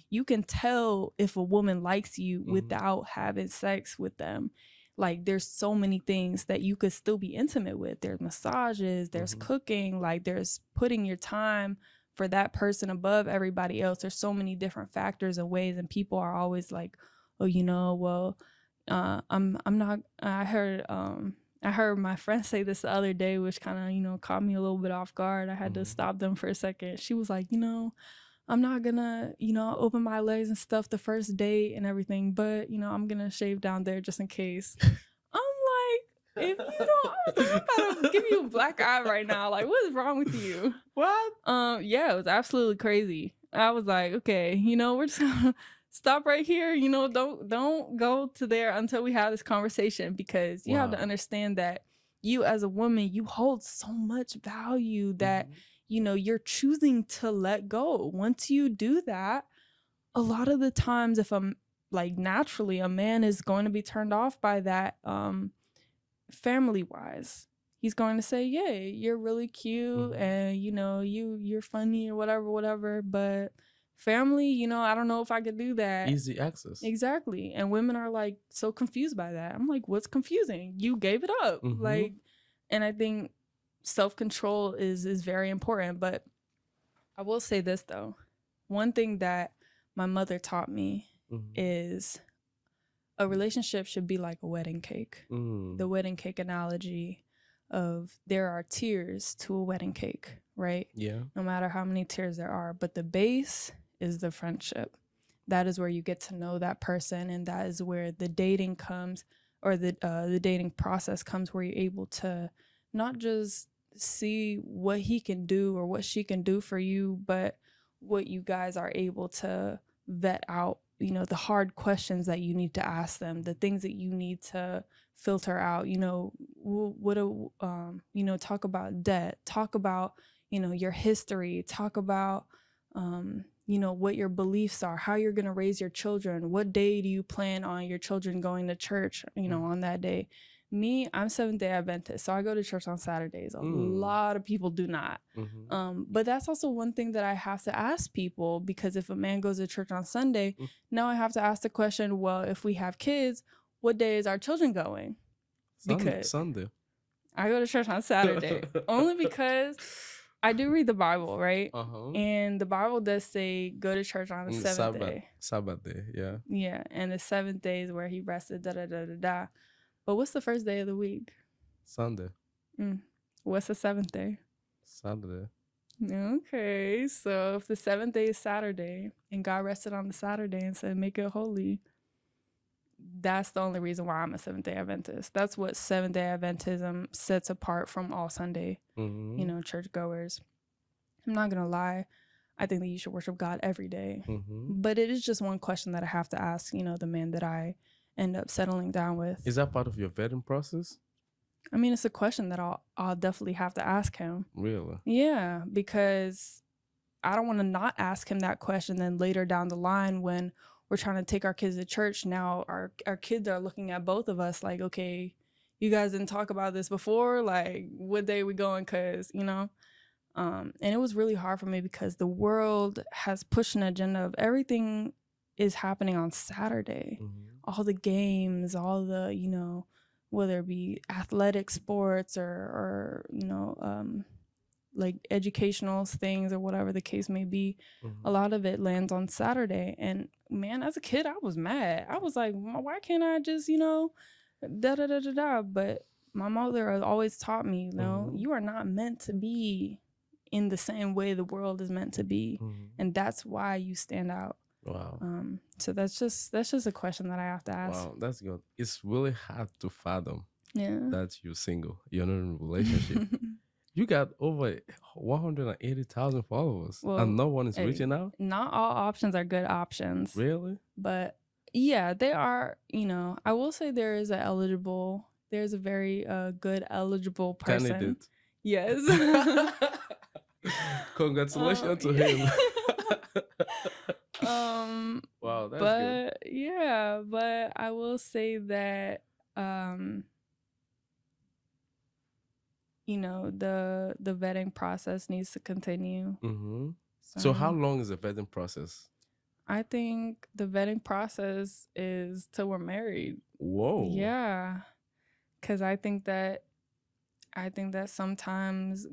You can tell if a woman likes you without having sex with them. Like there's so many things that you could still be intimate with. There's massages, there's cooking, like there's putting your time for that person above everybody else. There's so many different factors and ways, and people are always like, oh, I'm not. I heard my friend say this the other day, which kind of caught me a little bit off guard. I had to stop them for a second. She was like, I'm not gonna open my legs and stuff the first date and everything, but I'm gonna shave down there just in case. I'm like, if you don't, I'm about to give you a black eye right now. Like, what is wrong with you? What? Yeah, it was absolutely crazy. I was like, okay, we're just gonna stop right here. Don't go to there until we have this conversation, because you have to understand that you as a woman, you hold so much value that you're choosing to let go. Once you do that, a lot of the times, if I'm like naturally, a man is going to be turned off by that. Family wise, he's going to say, yeah, you're really cute and you're funny or whatever, but family, I don't know if I could do that. Easy access. Exactly. And women are like so confused by that. I'm like, what's confusing? You gave it up. Like, and I think self-control is very important. But I will say this though, one thing that my mother taught me is a relationship should be like a wedding cake. The wedding cake analogy of there are tiers to a wedding cake, right? Yeah. No matter how many tiers there are, but the base is the friendship. That is where you get to know that person, and that is where the dating comes, or the dating process comes, where you're able to not just see what he can do or what she can do for you, but what you guys are able to vet out, you know, the hard questions that you need to ask them, the things that you need to filter out, you know, you know, talk about debt, talk about, you know, your history, talk about, you know, what your beliefs are, how you're going to raise your children, what day do you plan on your children going to church, you know, on that day. Me, I'm Seventh-day Adventist, so I go to church on Saturdays. A lot of people do not. But that's also one thing that I have to ask people, because if a man goes to church on Sunday, now I have to ask the question, well, if we have kids, what day is our children going? Because Sunday. I go to church on Saturday only because I do read the Bible, right? And the Bible does say go to church on the seventh day. Sabbath day, yeah. Yeah, and the 7th day is where he rested, da-da-da-da-da. But what's the first day of the week? Sunday. What's the 7th day? Saturday. Okay, so if the 7th day is Saturday and God rested on the Saturday and said, make it holy, that's the only reason why I'm a Seventh-day Adventist. That's what Seventh-day Adventism sets apart from all Sunday, you know, churchgoers. I'm not going to lie. I think that you should worship God every day. But it is just one question that I have to ask, you know, the man that I end up settling down with. Is that part of your vetting process? I mean, it's a question that I'll definitely have to ask him. Really? Yeah, because I don't want to not ask him that question. Then later down the line, when we're trying to take our kids to church, now our kids are looking at both of us like, okay, you guys didn't talk about this before. Like, what day are we going? Because, you know, and it was really hard for me because the world has pushed an agenda of everything is happening on Saturday. All the games, all the, you know, whether it be athletic sports or you know, like educational things or whatever the case may be, a lot of it lands on Saturday. And man, as a kid, I was mad. I was like, why can't I just, you know, da-da-da-da-da? But my mother has always taught me, you know, you are not meant to be in the same way the world is meant to be. And that's why you stand out. Wow. So that's just a question that I have to ask. Wow, that's good. It's really hard to fathom that you're single, you're not in a relationship. You got over 180,000 followers, and no one is reaching out? Not all options are good options. Really? But yeah, they are, you know, I will say there's a very good eligible person. Candidate. Yes. Congratulations to him. Wow, that's good. Yeah, but I will say that you know, the vetting process needs to continue. So how long is the vetting process? I think the vetting process is till we're married. Whoa. Yeah. Cause I think that sometimes,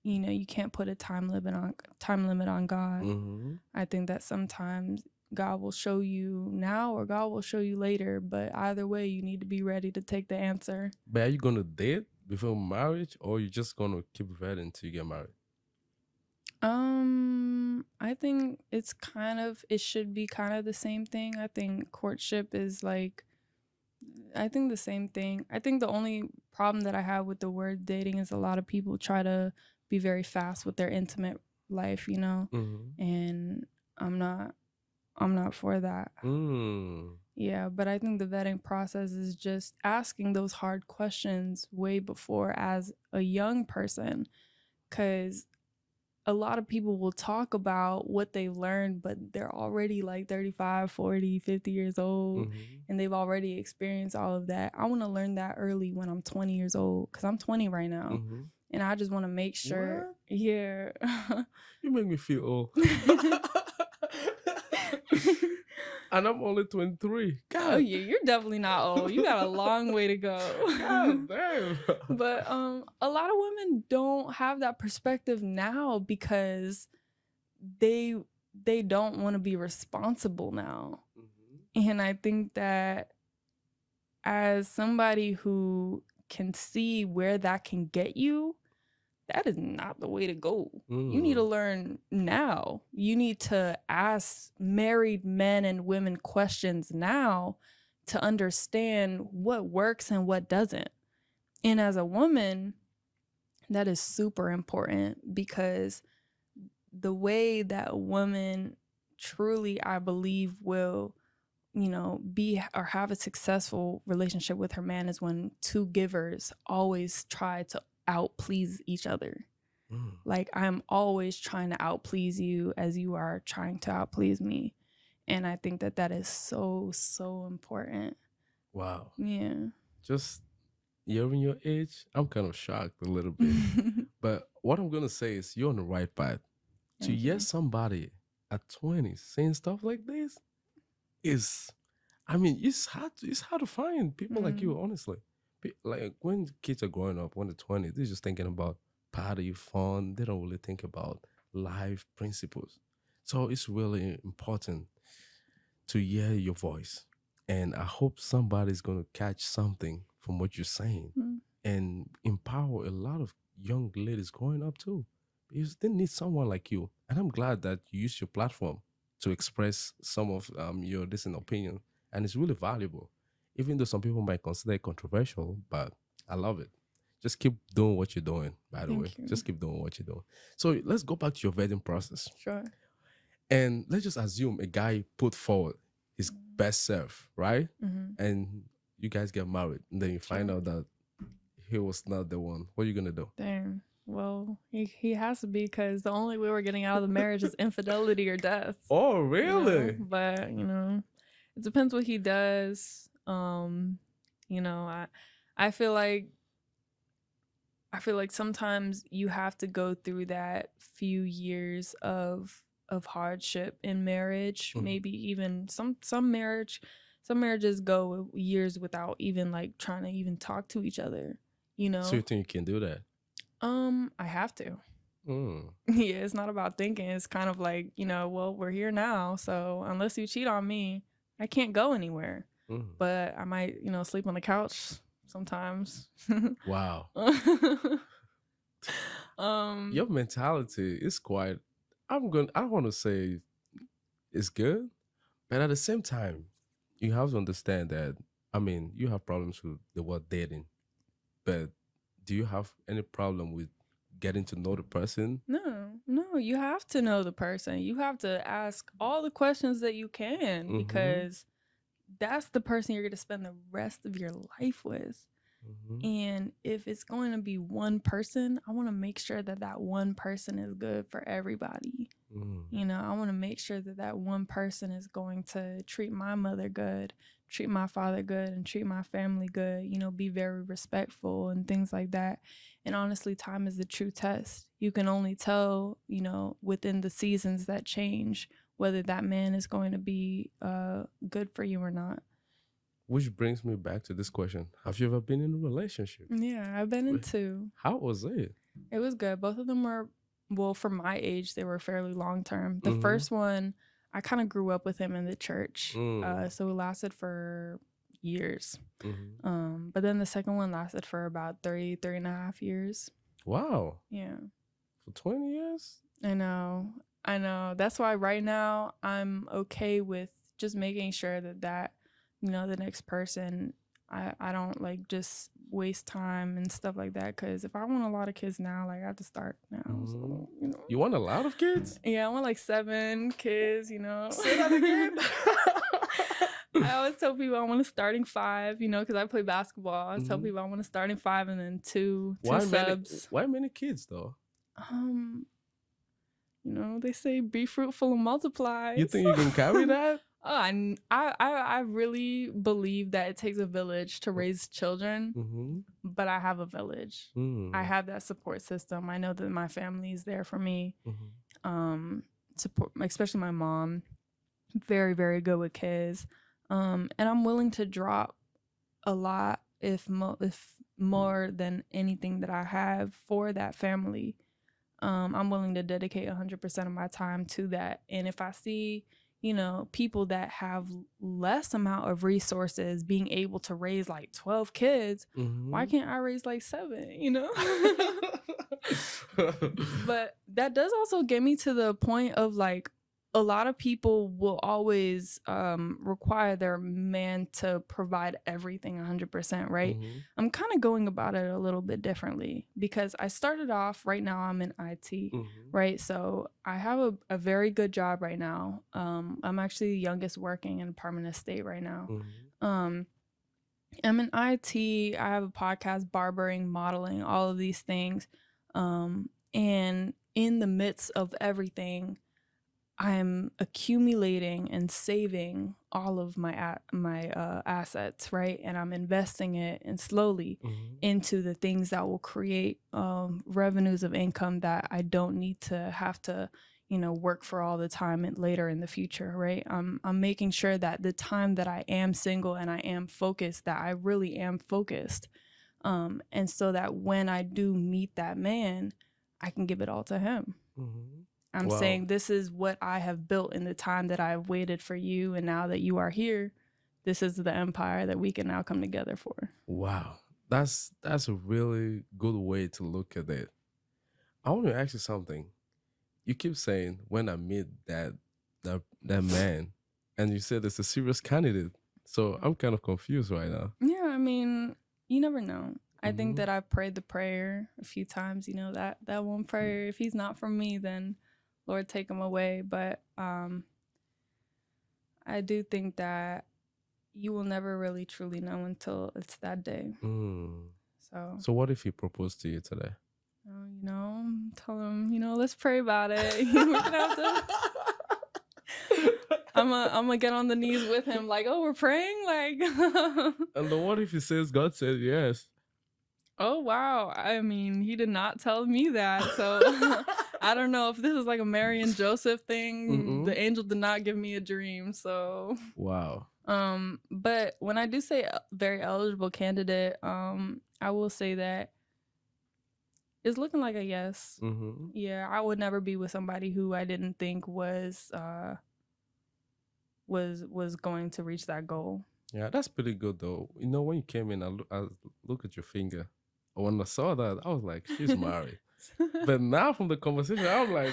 you know, you can't put a time limit on God. I think that sometimes God will show you now or God will show you later, but either way, you need to be ready to take the answer. But are you gonna date before marriage, or you just gonna keep vetting until you get married? I think it should be kind of the same thing. I think courtship is like, I think the same thing. I think the only problem that I have with the word dating is a lot of people try to be very fast with their intimate life, you know? And I'm not for that. Yeah, but I think the vetting process is just asking those hard questions way before as a young person, because a lot of people will talk about what they've learned, but they're already like 35, 40, 50 years old, and they've already experienced all of that. I want to learn that early when I'm 20 years old, because I'm 20 right now. And I just want to make sure. What? Yeah. You make me feel old. And I'm only 23. God. Oh yeah, you're definitely not old. You got a long way to go. God damn. But a lot of women don't have that perspective now because they don't want to be responsible now. And I think that as somebody who can see where that can get you, that is not the way to go. You need to learn now. You need to ask married men and women questions now to understand what works and what doesn't. And as a woman, that is super important, because the way that a woman truly, I believe, will, be or have a successful relationship with her man is when two givers always try to outplease each other. Like, I'm always trying to outplease you as you are trying to outplease me. And I think that that is so, so important. Wow. Yeah. Just hearing your age, I'm kind of shocked a little bit. But what I'm going to say is you're on the right path. To hear somebody at 20 saying stuff like this is, I mean, it's hard to find people like you, honestly. Like when kids are growing up, when they're 20, they're just thinking about party, fun. They don't really think about life principles. So it's really important to hear your voice. And I hope somebody's going to catch something from what you're saying and empower a lot of young ladies growing up too. Because they need someone like you. And I'm glad that you use your platform to express some of your different opinion. And it's really valuable. Even though some people might consider it controversial, but I love it. Just keep doing what you're doing, by the way. Thank you. Just keep doing what you're doing. So let's go back to your vetting process. Sure. And let's just assume a guy put forward his best self, right? And you guys get married. And then you find out that he was not the one. What are you going to do? Damn. Well, he has to be, because the only way we're getting out of the marriage is infidelity or death. Oh, really? But, it depends what he does. I feel like sometimes you have to go through that few years of hardship in marriage. Maybe even some marriages go years without even like trying to even talk to each other. So you think you can do that? I have to. Yeah, it's not about thinking. It's kind of like, well, we're here now, so unless you cheat on me, I can't go anywhere. But I might, sleep on the couch sometimes. Wow. Your mentality is quite, I want to say it's good, but at the same time, you have to understand that, I mean, you have problems with the word dating, but do you have any problem with getting to know the person? No, you have to know the person. You have to ask all the questions that you can, because that's the person you're going to spend the rest of your life with. And if it's going to be one person, I want to make sure that that one person is good for everybody. I want to make sure that that one person is going to treat my mother good, treat my father good, and treat my family good, be very respectful and things like that. And honestly, time is the true test. You can only tell, within the seasons that change, whether that man is going to be good for you or not. Which brings me back to this question. Have you ever been in a relationship? Yeah, I've been in 2. How was it? It was good. Both of them were, well, for my age, they were fairly long term. The first one, I kind of grew up with him in the church. So it lasted for years. But then the second one lasted for about 3.5 years. Wow. Yeah. For 20 years? I know. That's why right now I'm okay with just making sure that the next person, I don't like just waste time and stuff like that. Because if I want a lot of kids now, like I have to start now. So, You want a lot of kids? Yeah, I want like 7 kids, Say that again. I always tell people I want a starting 5, because I play basketball. I tell people I want a starting 5 and then two subs. Why many kids though? They say be fruitful and multiply. You think you can carry that? I really believe that it takes a village to raise children, but I have a village. I have that support system. I know that my family is there for me. Support, especially my mom, very, very good with kids. And I'm willing to drop a lot, if more than anything that I have for that family. I'm willing to dedicate 100% of my time to that. And if I see people that have less amount of resources being able to raise like 12 kids, why can't I raise like 7, But that does also get me to the point of like, a lot of people will always require their man to provide everything 100%, right? Mm-hmm. I'm kind of going about it a little bit differently because I started off, right now I'm in IT, Mm-hmm. right? So I have a very good job right now. I'm actually the youngest working in Department of State right now. Mm-hmm. Um, I'm in IT. I have a podcast, barbering, modeling, all of these things. And in the midst of everything, I'm accumulating and saving all of my assets, right? And I'm investing it and slowly Mm-hmm. into the things that will create revenues of income that I don't need to have to, work for all the time and later in the future, right? I'm making sure that the time that I am single and I am focused, that I really am focused, and so that when I do meet that man, I can give it all to him. Mm-hmm. I'm Wow. saying this is what I have built in the time that I've waited for you. And now that you are here, this is the empire that we can now come together for. Wow. That's a really good way to look at it. I want to ask you something. You keep saying when I meet that man, and you said it's a serious candidate. So I'm kind of confused right now. Yeah, I mean, you never know. I think Mm-hmm. that I've prayed the prayer a few times, that one prayer. If he's not from me, then Lord take him away. But I do think that you will never really truly know until it's that day. Mm. So So what if he proposed to you today? tell him, let's pray about it. We're gonna have to. I'm gonna get on the knees with him, like, oh, we're praying, like, And then what if he says God said yes? oh wow. I mean, he did not tell me that, so I don't know if this is like a Mary and Joseph thing. Mm-mm. The angel did not give me a dream, so Wow. but when I do say very eligible candidate, I will say that it's looking like a yes. Mm-hmm. Yeah, I would never be with somebody who I didn't think was going to reach that goal. Yeah, that's pretty good though. You know, when you came in, I look at your finger. When I saw that, I was like, she's married. But now from the conversation, I'm like,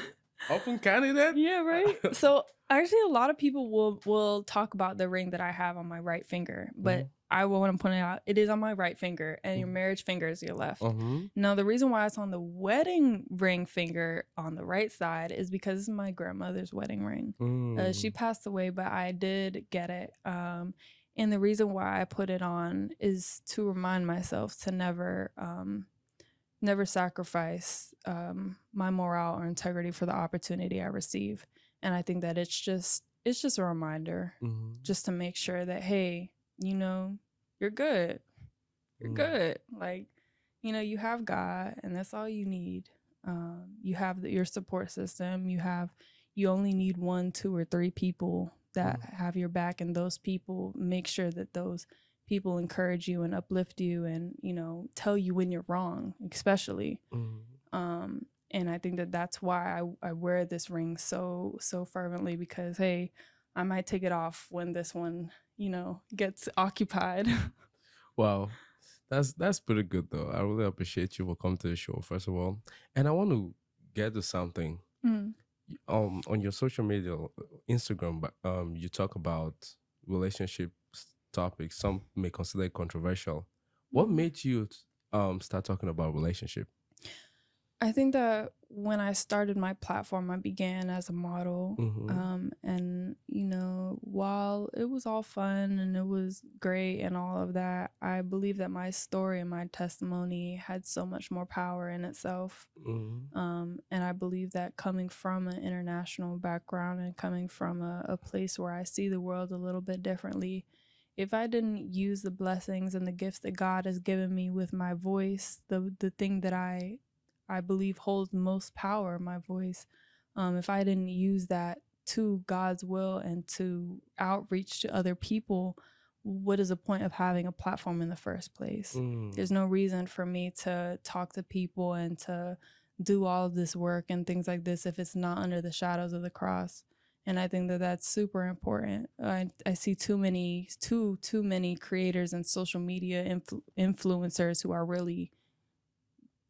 open candidate? Yeah, right. So actually, a lot of people will talk about the ring that I have on my right finger, Mm-hmm. but I will want to point it out. It is on my right finger, and your Mm-hmm. marriage finger is your left. Mm-hmm. Now, the reason why it's on the wedding ring finger on the right side is because it's my grandmother's wedding ring. She passed away, but I did get it. And the reason why I put it on is to remind myself to never sacrifice my morale or integrity for the opportunity I receive. And I think that it's just a reminder, Mm-hmm. just to make sure that, hey, you're good. You're good. Like, you have God, and that's all you need. You have your support system. You only need 1, 2, or 3 people that have your back, and those people, make sure that those people encourage you and uplift you, and tell you when you're wrong, especially. And I think that that's why I wear this ring so fervently, because hey, I might take it off when this one gets occupied. Wow. That's pretty good though. I really appreciate you for coming to the show, first of all. And I want to get to something. Mm. On your social media, Instagram, you talk about relationship topics. Some may consider it controversial. What made you start talking about relationship? I think that when I started my platform, I began as a model. Mm-hmm. And, while it was all fun and it was great and all of that, I believe that my story and my testimony had so much more power in itself. Mm-hmm. And I believe that coming from an international background and coming from a place where I see the world a little bit differently, if I didn't use the blessings and the gifts that God has given me with my voice, the thing that I believe holds most power, my voice, if I didn't use that to God's will and to outreach to other people, what is the point of having a platform in the first place? There's no reason for me to talk to people and to do all of this work and things like this if it's not under the shadows of the cross. And I think that that's super important. I see too many creators and social media influencers who are really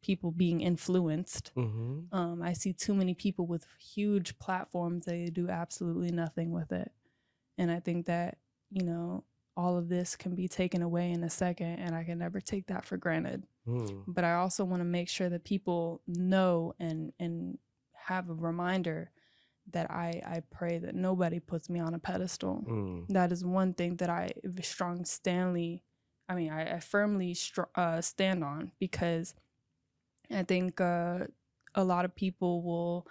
people being influenced. Mm-hmm. I see too many people with huge platforms. They do absolutely nothing with it. And I think that, you know, all of this can be taken away in a second, and I can never take that for granted. But I also want to make sure that people know and have a reminder that I pray that nobody puts me on a pedestal. That is one thing that I firmly stand on, because I think a lot of people will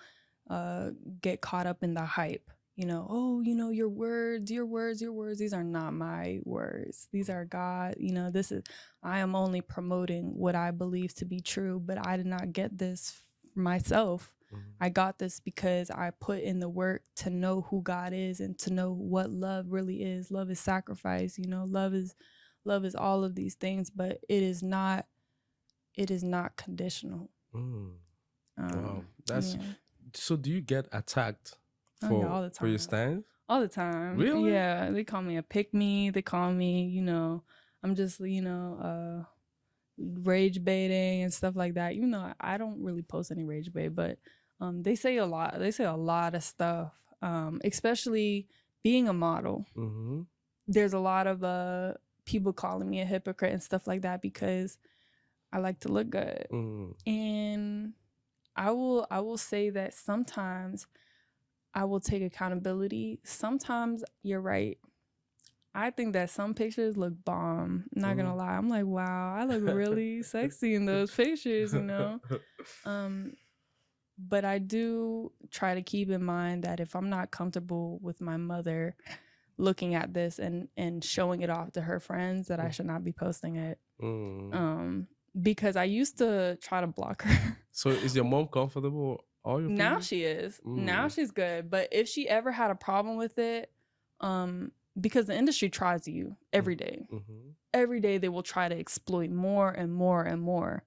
get caught up in the hype. You know, oh, you know, your words, these are not my words. These are God. You know, I am only promoting what I believe to be true, but I did not get this myself. I got this because I put in the work to know who God is and to know what love really is. Love is sacrifice, you know, love is all of these things, but it is not conditional. Wow. That's Yeah. so do you get attacked Oh yeah, all the for your time. stance? All the time. Really? Yeah, they call me a pick me. They call me, you know, I'm just, rage baiting and stuff like that. Even though I don't really post any rage bait, but they say a lot. They say a lot of stuff. Especially being a model. Mm-hmm. There's a lot of people calling me a hypocrite and stuff like that because I like to look good. And I will say that sometimes I will take accountability. Sometimes you're right. I think that some pictures look bomb. I'm not gonna lie. I'm like, wow, I look really sexy in those pictures, you know? But I do try to keep in mind that if I'm not comfortable with my mother looking at this and showing it off to her friends, that I should not be posting it. Because I used to try to block her. So is your mom comfortable? All your Now pages? she is. Now she's good. But if she ever had a problem with it, because the industry tries you every day. Every day they will try to exploit more and more and more.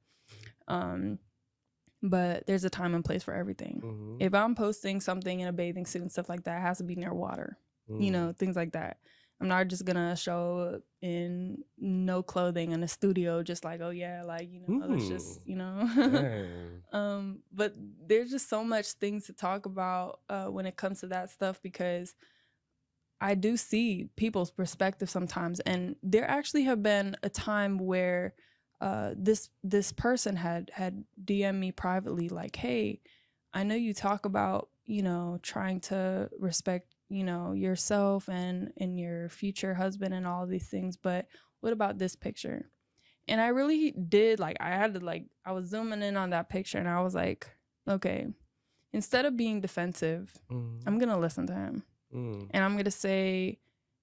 But there's a time and place for everything. If I'm posting something in a bathing suit and stuff like that, it has to be near water. You know, things like that. I'm not just gonna show up in no clothing in a studio just like, oh yeah, like, you know, let's just, you know. But there's just so much things to talk about when it comes to that stuff, because I do see people's perspective sometimes. And there actually have been a time where this person had DM'd me privately like, hey, I know you talk about, you know, trying to respect, you know, yourself and your future husband and all of these things, but what about this picture? And I really did, like, I was zooming in on that picture and I was like, okay, instead of being defensive, I'm gonna listen to him. And I'm gonna say,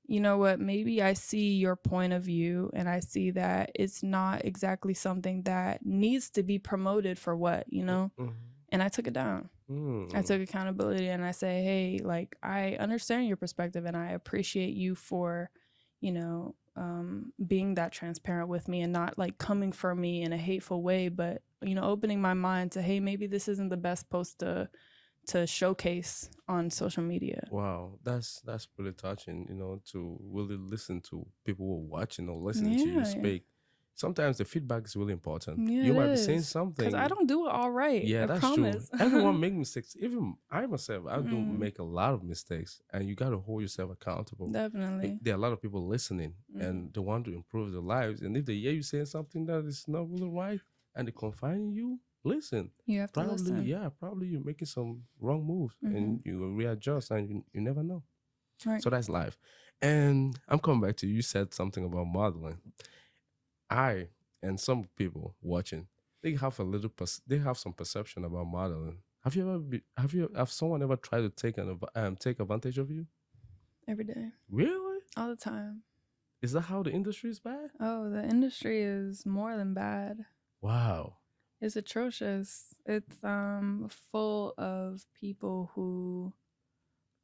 you know what, maybe I see your point of view and I see that it's not exactly something that needs to be promoted for what, you know? And I took it down. I took accountability and I say, hey, like, I understand your perspective and I appreciate you for, you know, being that transparent with me and not like coming for me in a hateful way, but, you know, opening my mind to, hey, maybe this isn't the best post to showcase on social media. Wow, that's pretty touching, you know, to really listen to people who are watching or listening to you speak. Sometimes the feedback is really important. Yeah, you might be saying something. Because I don't do it all right. Yeah, I that's promise. true. Everyone make mistakes. Even I myself, I do make a lot of mistakes, and you got to hold yourself accountable. Definitely. There are a lot of people listening, and they want to improve their lives. And if they hear you saying something that is not really right, and they confine you, listen. You have to listen. Yeah, probably you're making some wrong moves, and you will readjust, and you never know. Right. So that's life. And I'm coming back to you. You said something about modeling. I and some people watching, they have a little they have some perception about modeling. Have someone ever tried to take advantage of you? Every day. Really? All the time. Is that how the industry is bad? Oh, the industry is more than bad. Wow. It's atrocious. It's full of people who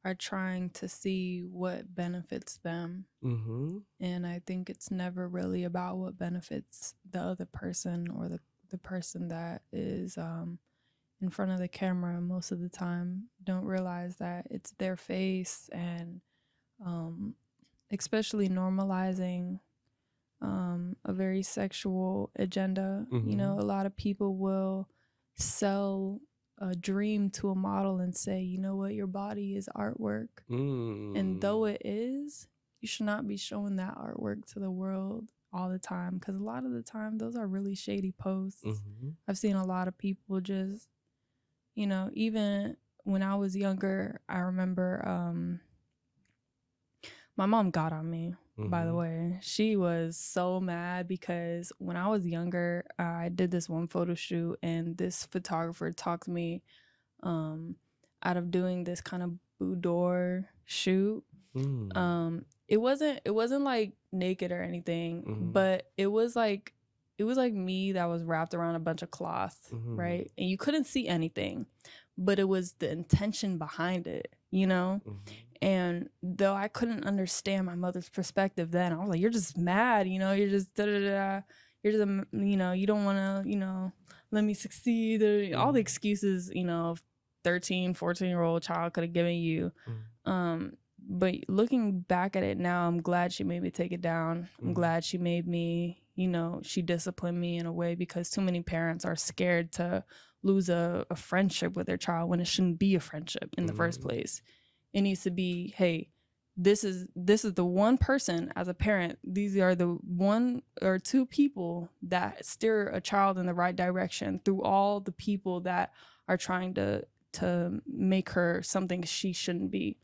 are trying to see what benefits them. And I think it's never really about what benefits the other person or the person that is in front of the camera. Most of the time don't realize that it's their face, and especially normalizing a very sexual agenda. You know, a lot of people will sell a dream to a model and say, you know what, your body is artwork. And though it is, you should not be showing that artwork to the world all the time, because a lot of the time those are really shady posts. I've seen a lot of people just, you know, even when I was younger, I remember my mom got on me, by the way. She was so mad because when I was younger, I did this one photo shoot, and this photographer talked me out of doing this kind of boudoir shoot. It wasn't like naked or anything, but it was like me that was wrapped around a bunch of cloth, right? And you couldn't see anything, but it was the intention behind it, you know? And though I couldn't understand my mother's perspective then, I was like, you're just mad, you know, you're just da-da-da-da. You're just, you know, you don't want to, you know, let me succeed. All the excuses, you know, 13, 14-year-old child could have given you. But looking back at it now, I'm glad she made me take it down. I'm glad she made me, you know, she disciplined me in a way, because too many parents are scared to lose a friendship with their child when it shouldn't be a friendship in the first place. It needs to be, hey, this is the one person as a parent. These are the one or two people that steer a child in the right direction through all the people that are trying to make her something she shouldn't be.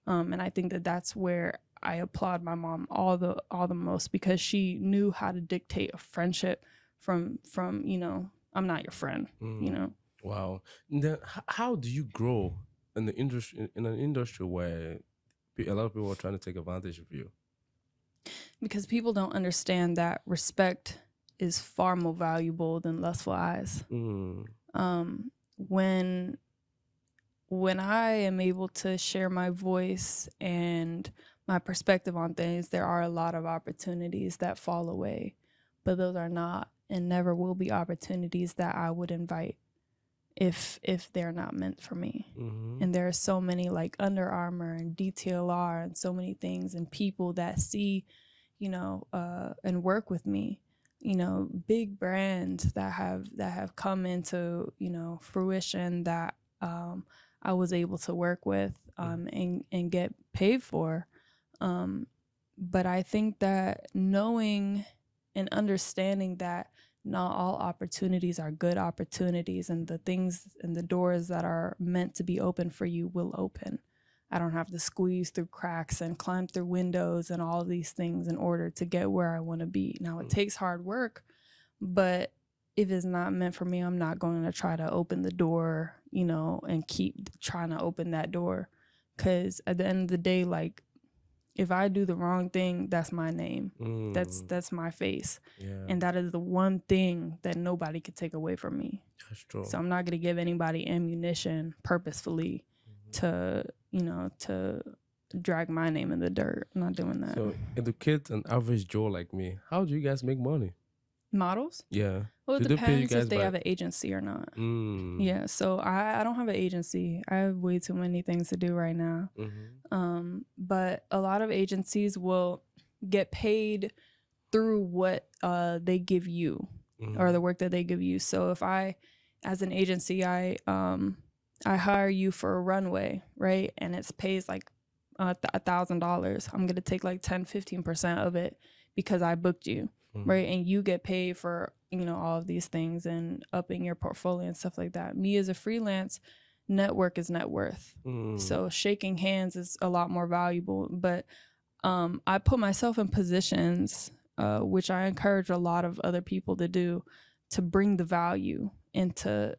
And I think that that's where I applaud my mom all the most, because she knew how to dictate a friendship from you know, I'm not your friend, you know. Wow. And then how do you grow in the industry, in an industry where a lot of people are trying to take advantage of you? Because people don't understand that respect is far more valuable than lustful eyes. When I am able to share my voice and my perspective on things, there are a lot of opportunities that fall away, but those are not and never will be opportunities that I would invite if they're not meant for me. And there are so many like Under Armour and DTLR and so many things and people that see, you know, and work with me, you know, big brands that have come into, you know, fruition that I was able to work with and get paid for. But I think that knowing and understanding that not all opportunities are good opportunities, and the things and the doors that are meant to be open for you will open. I don't have to squeeze through cracks and climb through windows and all of these things in order to get where I want to be. Now, it takes hard work, but if it's not meant for me, I'm not going to try to open the door, you know, and keep trying to open that door. Because at the end of the day, like, if I do the wrong thing, that's my name. That's my face. Yeah. And that is the one thing that nobody could take away from me. That's true. So I'm not going to give anybody ammunition purposefully to, you know, to drag my name in the dirt. I'm not doing that. So educate an average Joe like me. How do you guys make money? Models? Yeah. Well, it depends if they have an agency or not. Yeah, so I don't have an agency. I have way too many things to do right now. But a lot of agencies will get paid through what they give you or the work that they give you. So if I, as an agency, I hire you for a runway, right? And it pays like $1,000. I'm going to take like 10-15% of it because I booked you. Right. And you get paid for, you know, all of these things and upping your portfolio and stuff like that. Me as a freelance, network is net worth. So shaking hands is a lot more valuable. But I put myself in positions, which I encourage a lot of other people to do, to bring the value and to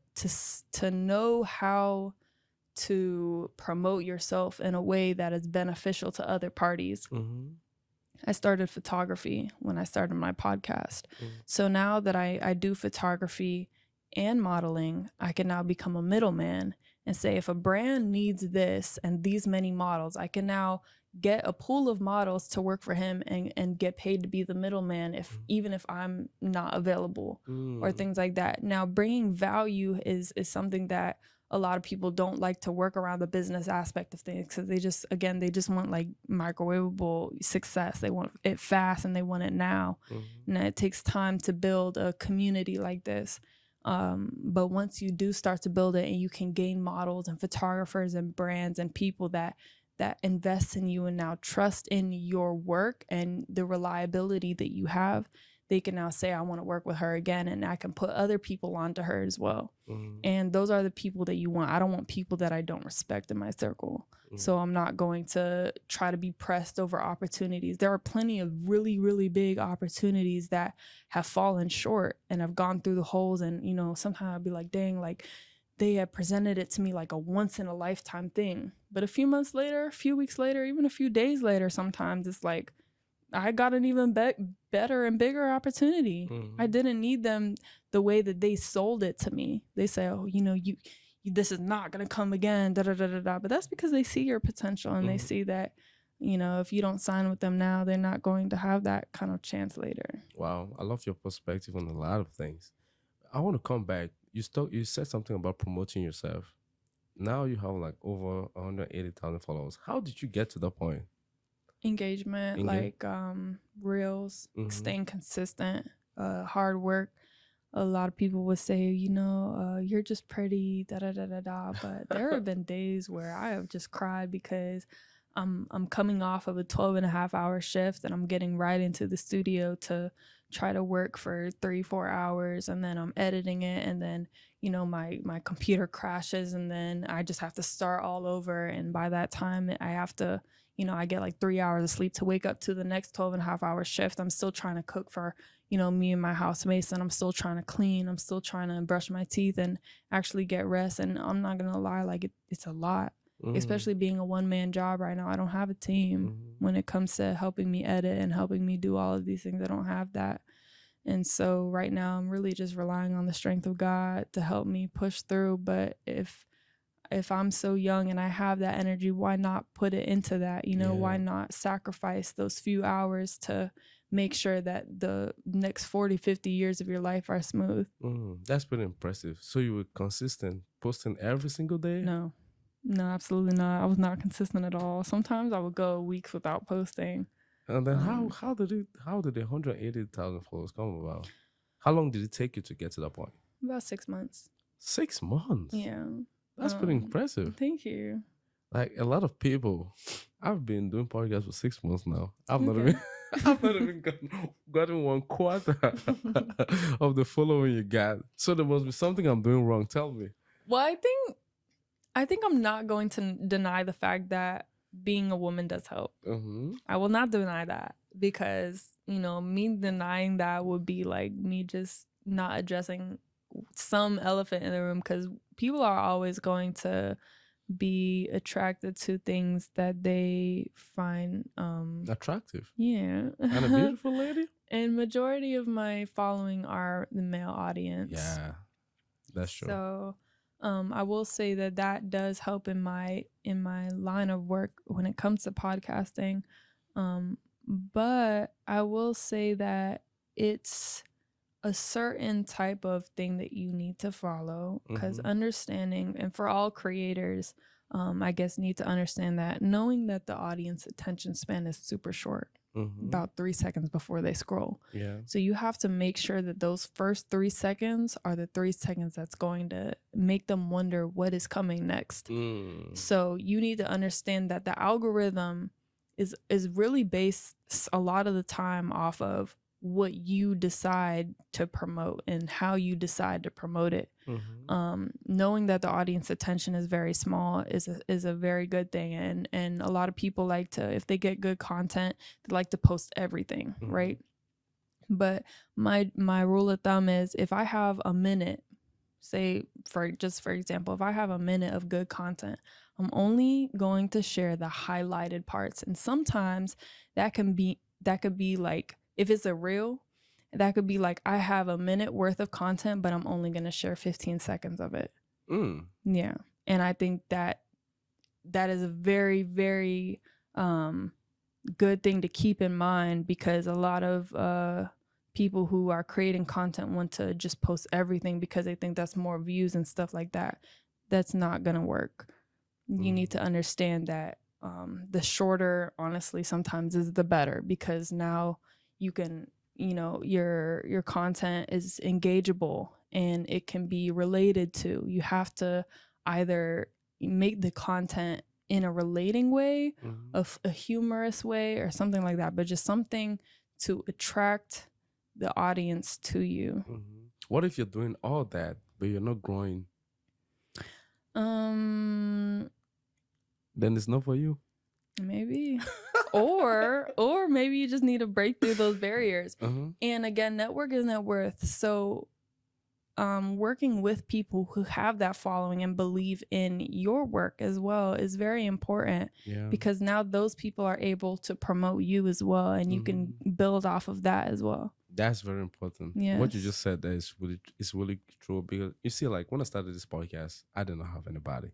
know how to promote yourself in a way that is beneficial to other parties. I started photography when I started my podcast. So now that I do photography and modeling, I can now become a middleman and say, if a brand needs this and these many models, I can now get a pool of models to work for him and get paid to be the middleman, even if I'm not available or things like that. Now, bringing value is something that a lot of people don't like to work around the business aspect of things because they just want like microwavable success. They want it fast and they want it now. And it takes time to build a community like this. But once you do start to build it and you can gain models and photographers and brands and people that invest in you and now trust in your work and the reliability that you have, they can now say, I want to work with her again, and I can put other people onto her as well. And those are the people that you want. I don't want people that I don't respect in my circle. So I'm not going to try to be pressed over opportunities. There are plenty of really, really big opportunities that have fallen short and have gone through the holes. And, you know, sometimes I'd be like, dang, like they have presented it to me like a once in a lifetime thing. But a few months later, a few weeks later, even a few days later, sometimes it's like, I got an even better and bigger opportunity. I didn't need them the way that they sold it to me. They say, oh, you know, you this is not going to come again, da da da da da. But that's because they see your potential and they see that, you know, if you don't sign with them now, they're not going to have that kind of chance later. Wow, I love your perspective on a lot of things. I want to come back. You said something about promoting yourself. Now you have like over 180,000 followers. How did you get to that point? Engagement, like reels, staying consistent, hard work. A lot of people would say, you know, you're just pretty, da da da da da. But there have been days where I have just cried because I'm coming off of a 12.5-hour shift and I'm getting right into the studio to try to work for 3-4 hours, and then I'm editing it, and then, you know, my computer crashes, and then I just have to start all over. And by that time I have to, you know, I get like 3 hours of sleep to wake up to the next 12.5-hour shift. I'm still trying to cook for, you know, me and my housemates, and I'm still trying to clean. I'm still trying to brush my teeth and actually get rest. And I'm not going to lie, like it's a lot, especially being a one-man job right now. I don't have a team when it comes to helping me edit and helping me do all of these things. I don't have that. And so right now I'm really just relying on the strength of God to help me push through. But if I'm so young and I have that energy, why not put it into that? You know, why not sacrifice those few hours to make sure that the next 40, 50 years of your life are smooth? That's pretty impressive. So you were consistent, posting every single day? No, absolutely not. I was not consistent at all. Sometimes I would go weeks without posting. And then how did the 180,000 followers come about? How long did it take you to get to that point? About 6 months. 6 months? Yeah. That's pretty impressive. Thank you. Like a lot of people, I've been doing podcasts for 6 months now. I've not even gotten 1/4 of the following you got. So there must be something I'm doing wrong. Tell me. Well, I think I'm not going to deny the fact that being a woman does help. I will not deny that, because, you know, me denying that would be like me just not addressing some elephant in the room, because people are always going to be attracted to things that they find attractive. Yeah. And a beautiful lady. And majority of my following are the male audience. Yeah, that's true. So I will say that does help in my line of work when it comes to podcasting. But I will say that it's a certain type of thing that you need to follow, because understanding, and for all creators, I guess, need to understand that knowing that the audience attention span is super short, about 3 seconds before they scroll. Yeah. So you have to make sure that those first 3 seconds are the 3 seconds that's going to make them wonder what is coming next. So you need to understand that the algorithm is really based a lot of the time off of what you decide to promote and how you decide to promote it. Knowing that the audience attention is very small is a very good thing. And a lot of people like to, if they get good content, they like to post everything, right? But my rule of thumb is, if I have a minute, say for example, if I have a minute of good content, I'm only going to share the highlighted parts. And sometimes that could be like, if it's a reel, that could be like, I have a minute worth of content, but I'm only going to share 15 seconds of it. Yeah. And I think that is a very, very good thing to keep in mind, because a lot of people who are creating content want to just post everything because they think that's more views and stuff like that. that's not going to work. You need to Mm. understand that the shorter, honestly, sometimes is the better, because now you can, your content is engageable and it can be related to. You have to either make the content in a relating way, a humorous way, or something like that, but just something to attract the audience to you. What if you're doing all that, but you're not growing? Um, Then it's not for you. Maybe. Or maybe you just need to break through those barriers. Uh-huh. And again, network is net worth. So working with people who have that following and believe in your work as well is very important, Yeah. because now those people are able to promote you as well, and you can build off of that as well. That's very important. What you Yes. just said there is really true, because you see, like when I started this podcast, I did not have anybody.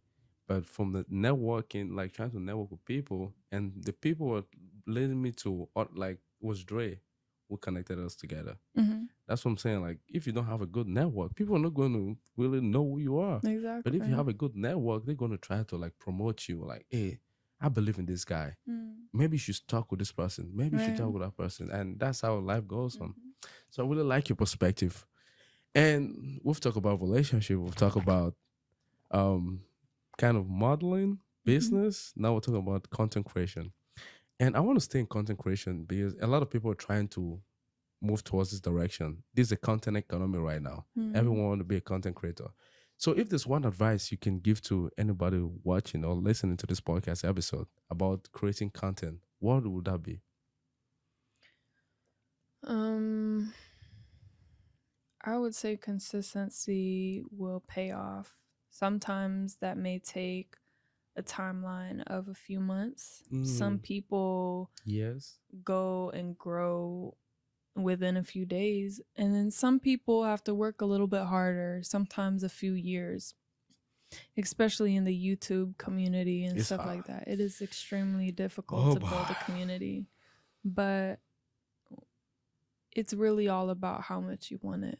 But from the networking, like trying to network with people, and the people were leading me to like was Dre who connected us together. Mm-hmm. That's what I'm saying. Like, if you don't have a good network, people are not going to really know who you are. Exactly. But if you have a good network, they're going to try to like promote you. Like, hey, I believe in this guy. Maybe you should talk with this person. Maybe you should talk with that person. And that's how life goes on. So I really like your perspective. And we've talked about relationship. We've talked about um kind of modeling, business. Now we're talking about content creation. And I want to stay in content creation because a lot of people are trying to move towards this direction. This is a content economy right now. Everyone want to be a content creator. So if there's one advice you can give to anybody watching or listening to this podcast episode about creating content, what would that be? I would say consistency will pay off. Sometimes that may take a timeline of a few months. Some people Yes. go and grow within a few days, and then some people have to work a little bit harder, sometimes a few years, especially in the YouTube community and It's stuff hard. like that. It is extremely difficult to build a community, but it's really all about how much you want it.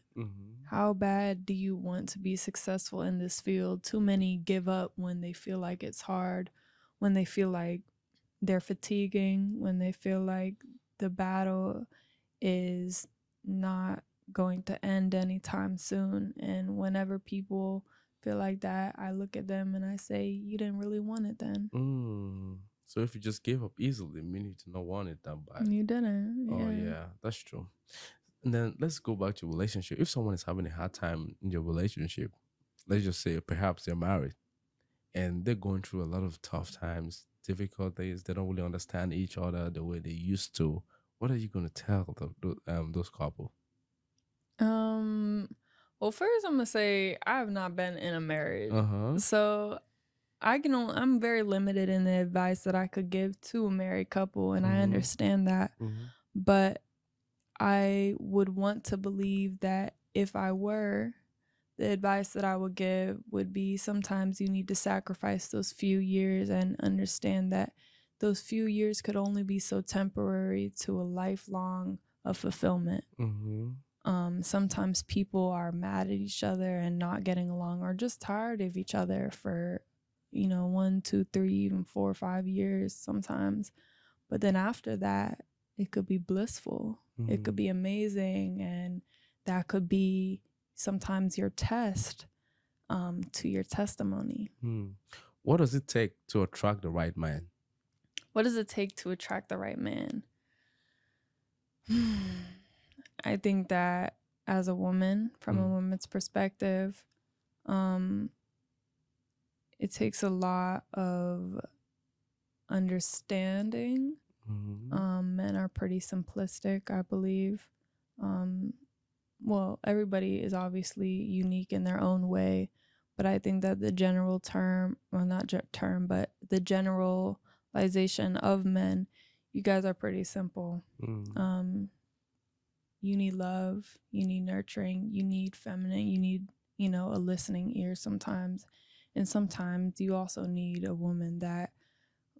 How bad do you want to be successful in this field? Too many give up when they feel like it's hard, when they feel like they're fatiguing, when they feel like the battle is not going to end anytime soon. And whenever people feel like that, I look at them and I say, you didn't really want it then. So if you just gave up easily, meaning you did not want it that bad. You didn't. Oh yeah, that's true. And then let's go back to relationship. If someone is having a hard time in your relationship, let's just say perhaps they're married and they're going through a lot of tough times, difficulties, they don't really understand each other the way they used to. What are you going to tell those couple? Well, first I'm gonna say I have not been in a marriage, so I'm very limited in the advice that I could give to a married couple, and I understand that. But I would want to believe that if I were, the advice that I would give would be sometimes you need to sacrifice those few years and understand that those few years could only be so temporary to a lifelong of fulfillment. Sometimes people are mad at each other and not getting along, or just tired of each other for 1, 2, 3, even 4 or 5 years sometimes. But then after that, it could be blissful. It could be amazing, and that could be sometimes your test to your testimony. What does it take to attract the right man? What does it take to attract the right man? I think that as a woman, from a woman's perspective, it takes a lot of understanding. Men are pretty simplistic, I believe. Well, everybody is obviously unique in their own way, but I think that the general term, well, not term, but the generalization of men, you guys are pretty simple. You need love, you need nurturing, you need feminine, you need, a listening ear sometimes. And sometimes you also need a woman that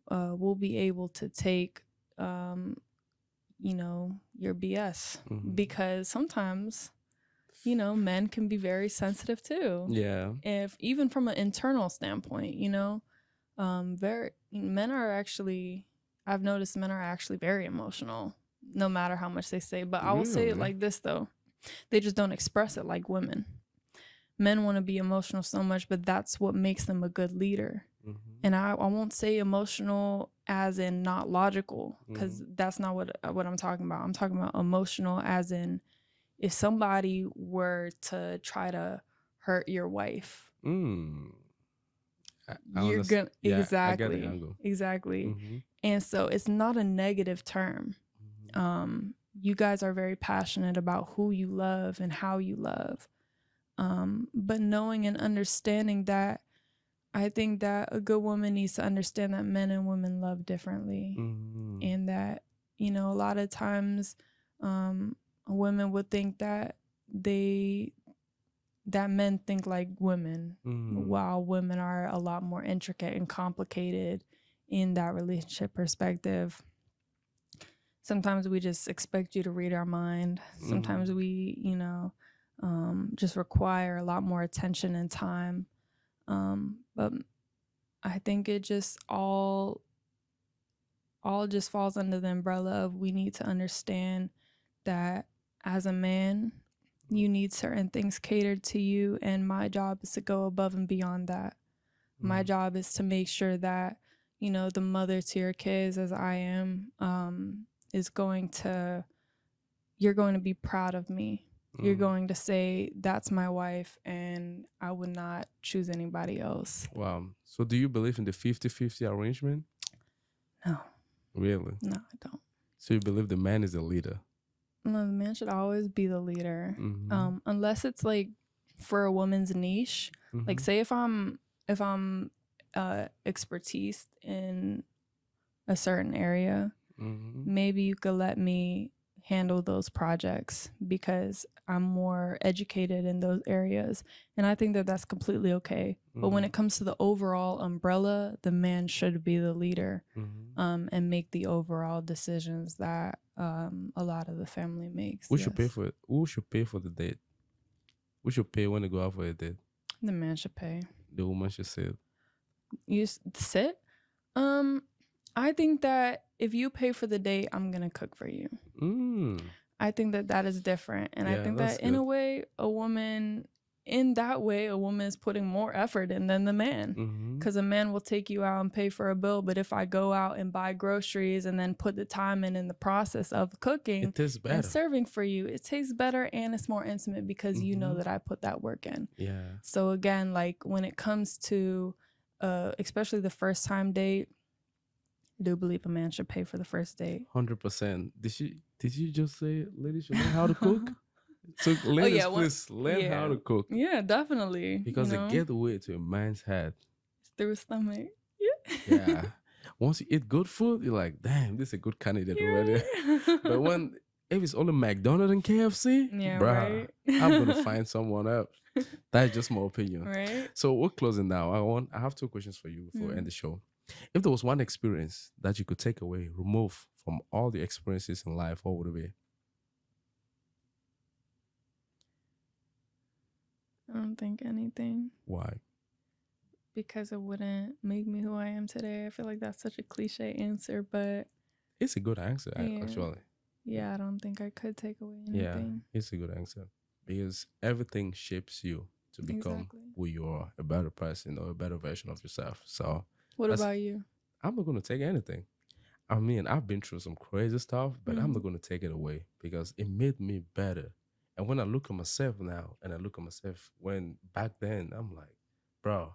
will be able to take, your BS. Because sometimes you know, men can be very sensitive too. Yeah. If even from an internal standpoint, you know, very men are actually, I've noticed men are actually very emotional, no matter how much they say. But I will say it Really? like this though, they just don't express it like women. Men want to be emotional so much, but that's what makes them a good leader. And I won't say emotional as in not logical, because that's not what I'm talking about. I'm talking about emotional as in if somebody were to try to hurt your wife, I you're understand. gonna Yeah, I get the angle. exactly. And so it's not a negative term. You guys are very passionate about who you love and how you love. But knowing and understanding that, I think that a good woman needs to understand that men and women love differently. And that, you know, a lot of times women would think that men think like women, while women are a lot more intricate and complicated in that relationship perspective. Sometimes we just expect you to read our mind. Sometimes we, you know, just require a lot more attention and time. But I think it just all just falls under the umbrella of we need to understand that as a man, you need certain things catered to you, and my job is to go above and beyond that. My job is to make sure that, you know, the mother to your kids, as I am, is going to, you're going to be proud of me. You're going to say, that's my wife, and I would not choose anybody else. Wow. So do you believe in the 50-50 arrangement? No. Really? No, I don't. So you believe the man is the leader? No, the man should always be the leader. Unless it's like for a woman's niche. Like say if I'm expertise in a certain area, maybe you could let me handle those projects because I'm more educated in those areas. And I think that that's completely okay. But when it comes to the overall umbrella, the man should be the leader, and make the overall decisions that a lot of the family makes. Who should pay for it? Who should pay for the date? Who should pay when they go out for a date? The man should pay. The woman should sit. You sit? I think that if you pay for the date, I'm gonna cook for you. I think that that is different, and I think that in a way, a woman is putting more effort in than the man, because a man will take you out and pay for a bill. But if I go out and buy groceries and then put the time in the process of cooking It tastes better and serving for you, it tastes better and it's more intimate because you know that I put that work in. Yeah. So again, like when it comes to especially the first time date, I do believe a man should pay for the first date. 100%. Did you just say ladies should learn how to cook? So ladies, please learn how to cook. Yeah, definitely. Because the gateway to a man's head is through his stomach. Yeah. Once you eat good food, you're like, damn, this is a good candidate already. But if it's only McDonald's and KFC, bruh, I'm gonna find someone else. That's just my opinion. Right. So we're closing now. I have two questions for you before we end the show. If there was one experience that you could take away, remove from all the experiences in life, what would it be? I don't think anything. Why? Because it wouldn't make me who I am today. I feel like that's such a cliche answer, but it's a good answer, actually. Yeah, I don't think I could take away anything. Yeah, it's a good answer. Because everything shapes you to become who you are, a better person or a better version of yourself. So what about you? I'm not going to take anything. I mean, I've been through some crazy stuff, but I'm not going to take it away because it made me better. And when I look at myself now and I look at myself when back then, I'm like, bro,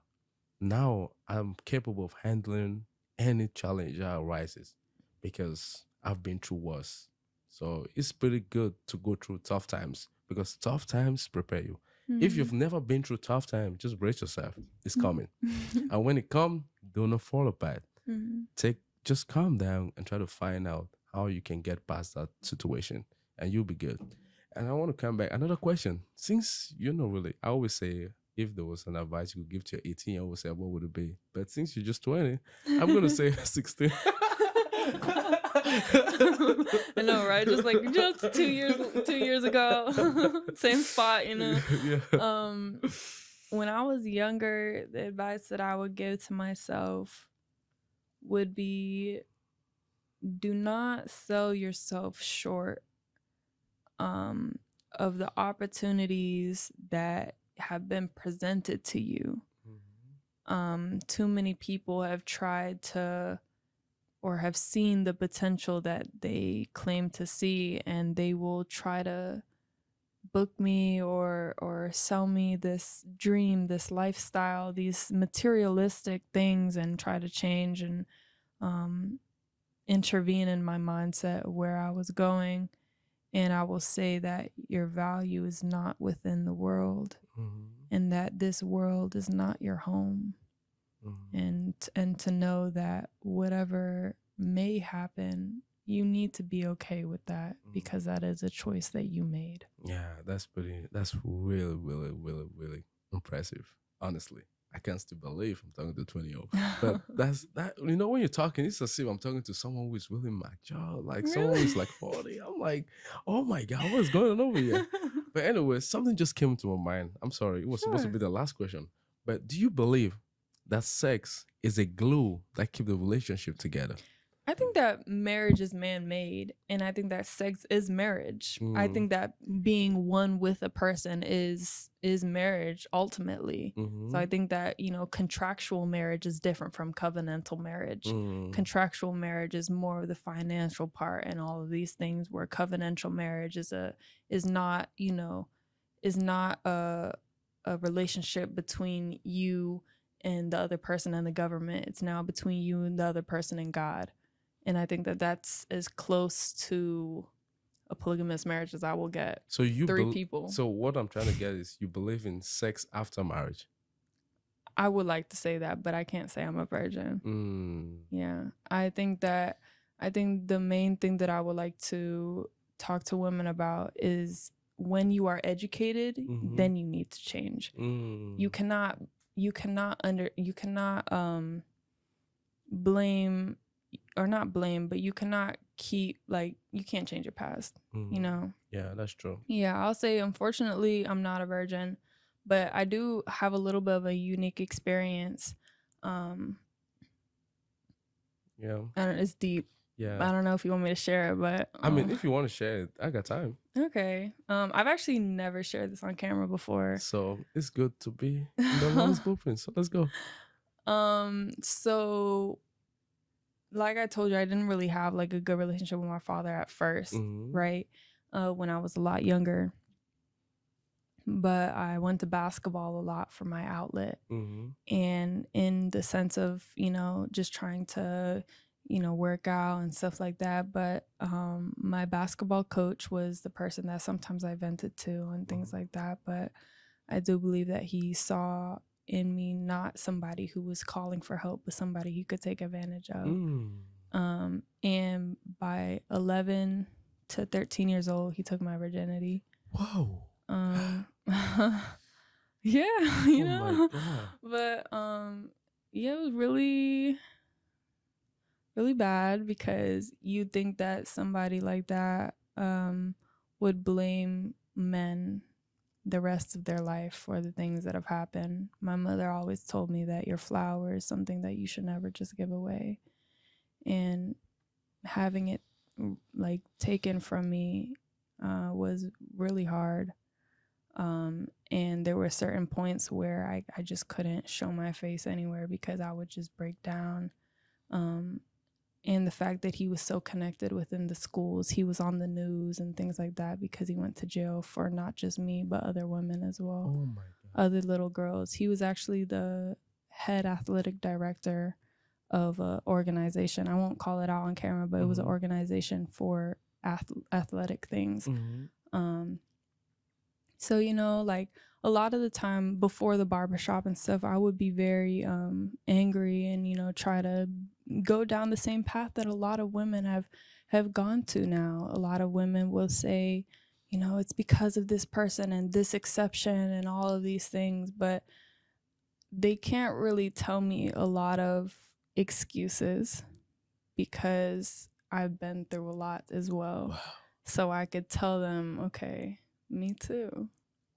now I'm capable of handling any challenge that arises because I've been through worse. So it's pretty good to go through tough times because tough times prepare you. If you've never been through tough time, just brace yourself. It's coming. And when it comes, do not fall apart. Just calm down and try to find out how you can get past that situation and you'll be good. And I want to come back. Another question. Since you're not really, I always say, if there was an advice you could give to your 18, I would say, what would it be? But since you're just 20, I'm going to say 16. I know, right? Just like just 2 years ago, same spot, you know. Yeah. When I was younger, the advice that I would give to myself would be, do not sell yourself short of the opportunities that have been presented to you. Too many people have tried to, or have seen the potential that they claim to see, and they will try to book me or sell me this dream, this lifestyle, these materialistic things, and try to change and intervene in my mindset where I was going. And I will say that your value is not within the world, and that this world is not your home. And to know that whatever may happen, you need to be okay with that, because that is a choice that you made. Yeah, that's really, really, really, really impressive. Honestly, I can't still believe I'm talking to 20-year-old. But that's that. You know, when you're talking, it's as if I'm talking to someone who is really mature, like someone who's like 40. I'm like, oh my god, what's going on over here? But anyway, something just came to my mind. I'm sorry, it was supposed to be the last question. But do you believe that sex is a glue that keeps the relationship together? I think that marriage is man-made, and I think that sex is marriage. I think that being one with a person is marriage ultimately. So I think that, you know, contractual marriage is different from covenantal marriage. Contractual marriage is more of the financial part and all of these things, where covenantal marriage is not, you know, is not a relationship between you and the other person and the government. It's now between you and the other person and God. And I think that that's as close to a polygamous marriage as I will get. So you three people. So what I'm trying to get is, you believe in sex after marriage? I would like to say that, but I can't say I'm a virgin. Yeah. I think the main thing that I would like to talk to women about is, when you are educated, then you need to change. You cannot blame, or not blame, but you cannot keep, like, you can't change your past, you know? Yeah, that's true. Yeah, I'll say, unfortunately, I'm not a virgin, but I do have a little bit of a unique experience. Yeah. And it's deep. Yeah. I don't know if you want me to share it, but I mean, if you want to share it, I got time. Okay. I've actually never shared this on camera before. So it's good to be in the last blueprint. So let's go. So like I told you, I didn't really have like a good relationship with my father at first, right? When I was a lot younger. But I went to basketball a lot for my outlet. And in the sense of, you know, just trying to, you know, work out and stuff like that. But my basketball coach was the person that sometimes I vented to and things like that. But I do believe that he saw in me not somebody who was calling for help, but somebody he could take advantage of. And by 11 to 13 years old, he took my virginity. Whoa. Yeah, you know. But yeah, it was really, really bad, because you'd think that somebody like that would blame men the rest of their life for the things that have happened. My mother always told me that your flower is something that you should never just give away. And having it like taken from me was really hard. And there were certain points where I just couldn't show my face anywhere, because I would just break down. And the fact that he was so connected within the schools, he was on the news and things like that, because he went to jail for not just me, but other women as well. Oh my God. Other little girls. He was actually the head athletic director of an organization. I won't call it out on camera, but it was an organization for athletic things. So, you know, like a lot of the time before the barbershop and stuff, I would be very angry and, you know, try to go down the same path that a lot of women have gone to now. A lot of women will say, you know, it's because of this person and this exception and all of these things, but they can't really tell me a lot of excuses, because I've been through a lot as well. Wow. So I could tell them, okay, me too.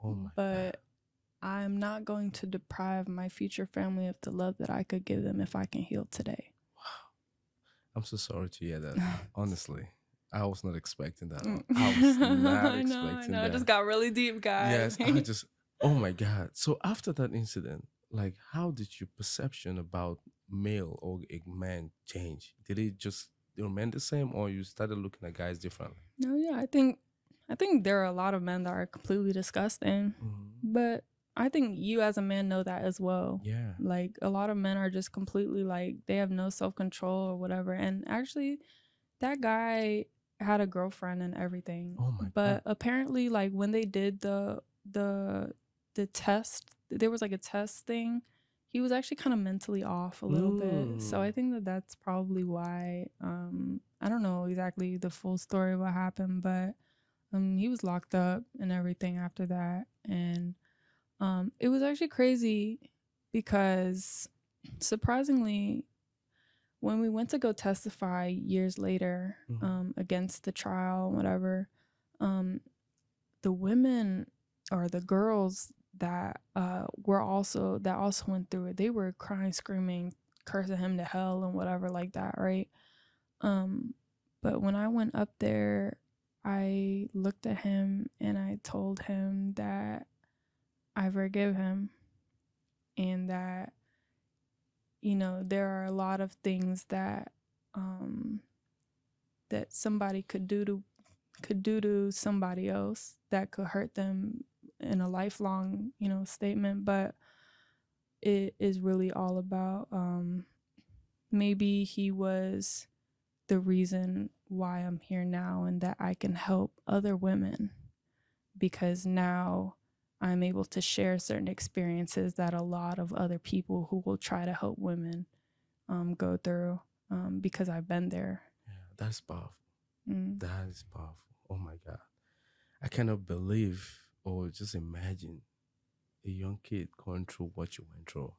Oh my God. But I'm not going to deprive my future family of the love that I could give them if I can heal today. I'm so sorry to hear that. Honestly, I was not expecting that. I was not expecting I know. that. It just got really deep, guys. Yes, I just, oh my God. So after that incident, like, how did your perception about male or a man change? Did it just remain the same, or you started looking at guys differently? No, yeah, I think there are a lot of men that are completely disgusting, but I think you as a man know that as well. Yeah. Like a lot of men are just completely like they have no self-control or whatever. And actually that guy had a girlfriend and everything. Oh my but God. apparently like when they did the test, there was like a test thing. He was actually kind of mentally off a little bit. So I think that that's probably why I don't know exactly the full story of what happened, but he was locked up and everything after that. And it was actually crazy because surprisingly, when we went to go testify years later against the trial and whatever, the women or the girls that also went through it, they were crying, screaming, cursing him to hell and whatever like that, right? But when I went up there, I looked at him and I told him that I forgive him and that, you know, there are a lot of things that that somebody could do to somebody else that could hurt them in a lifelong, you know, statement. But it is really all about maybe he was the reason why I'm here now and that I can help other women, because now I'm able to share certain experiences that a lot of other people who will try to help women go through, because I've been there. Yeah, that's powerful. That is powerful. Oh my God. I cannot believe or just imagine a young kid going through what you went through.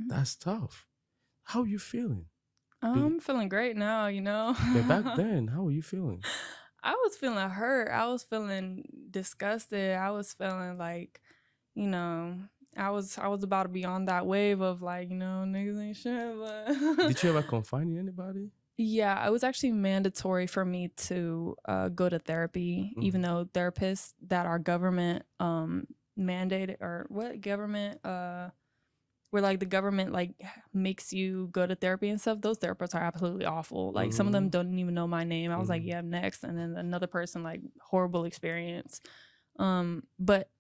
That's tough. How are you feeling? I'm feeling great now, you know. But back then, how were you feeling? I was feeling hurt. I was feeling disgusted. I was feeling like, you know, I was about to be on that wave of like, you know, niggas ain't shit. But Did you ever confide in anybody? Yeah, it was actually mandatory for me to go to therapy, even though therapists that are government mandated or what government where like the government like makes you go to therapy and stuff, those therapists are absolutely awful. Like some of them don't even know my name. I was like, yeah, next. And then another person, like horrible experience. But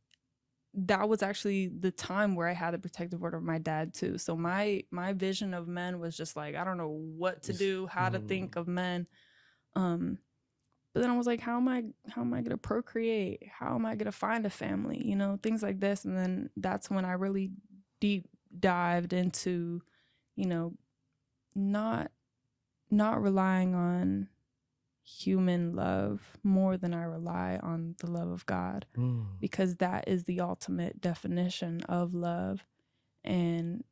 that was actually the time where I had the protective order of my dad too. So my vision of men was just like, I don't know what to do, how to think of men. But then I was like, how am I gonna procreate? How am I gonna find a family? You know, things like this. And then that's when I really deep dived into, you know, not relying on human love more than I rely on the love of God, because that is the ultimate definition of love. And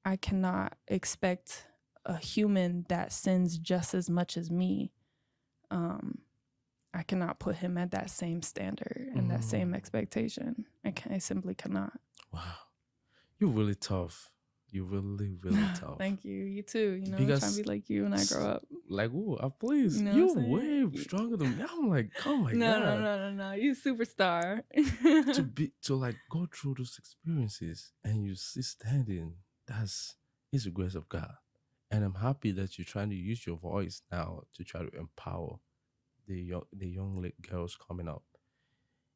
I cannot expect a human that sins just as much as me. I cannot put him at that same standard and that same expectation. I simply cannot. Wow. You're really tough. You're really, really tough. Thank you. You too. You know, I'm trying to be like you when I grow up. Like, oh, please. You know You're way stronger than me. I'm like, oh my God. No. You superstar. to like go through those experiences and you see standing, it's the grace of God. And I'm happy that you're trying to use your voice now to try to empower the young girls coming up.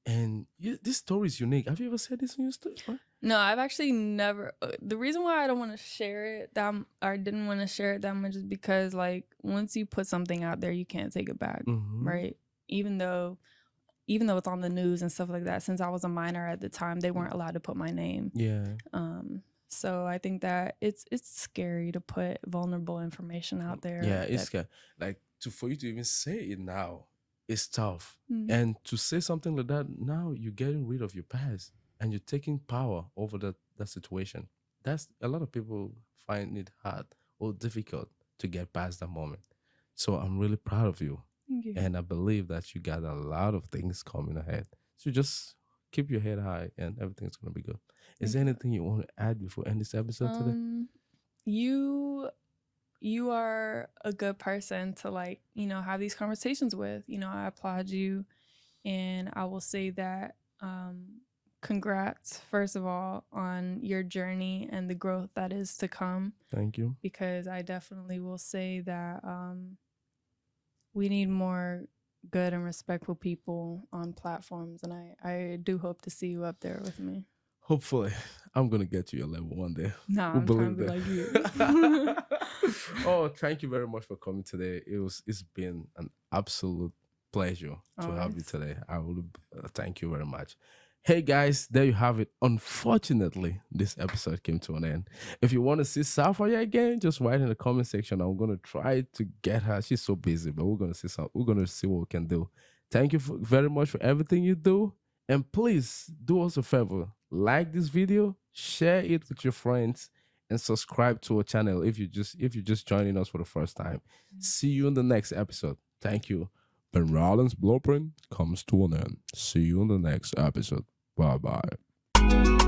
And this story is unique. Have you ever said this in your story? No, I've actually never. The reason why I don't want to share it or didn't want to share it that much is because like once you put something out there, you can't take it back, right? Even though it's on the news and stuff like that. Since I was a minor at the time, they weren't allowed to put my name. Yeah. So I think that it's scary to put vulnerable information out there. Yeah, it's scary. Like for you to even say it now, it's tough. And to say something like that now, you're getting rid of your past and you're taking power over that situation. That's a lot of people find it hard or difficult to get past that moment. So I'm really proud of you. Thank you. And I believe that you got a lot of things coming ahead. So just keep your head high and everything's going to be good. Is Thank there you. anything you want to add before end this episode today? You you are a good person to, like, have these conversations with. I applaud you, and I will say that congrats, first of all, on your journey and the growth that is to come, Thank you. because I definitely will say that we need more good and respectful people on platforms, and I do hope to see you up there with me. Hopefully, I'm going to get to your level one day. Nah, Who I'm trying believe to be that? like you. Oh, thank you very much for coming today. It's been an absolute pleasure to have you Always. today. I will thank you very much. Hey guys, there you have it. Unfortunately, this episode came to an end. If you want to see Sapphire again, just write in the comment section. I'm gonna try to get her. She's so busy, but we're gonna see some. We're gonna see what we can do. Thank you very much for everything you do, and please do us a favor: like this video, share it with your friends, and subscribe to our channel if you're just joining us for the first time. See you in the next episode. Thank you. Ben Rollins' blueprint comes to an end. See you in the next episode. Bye bye.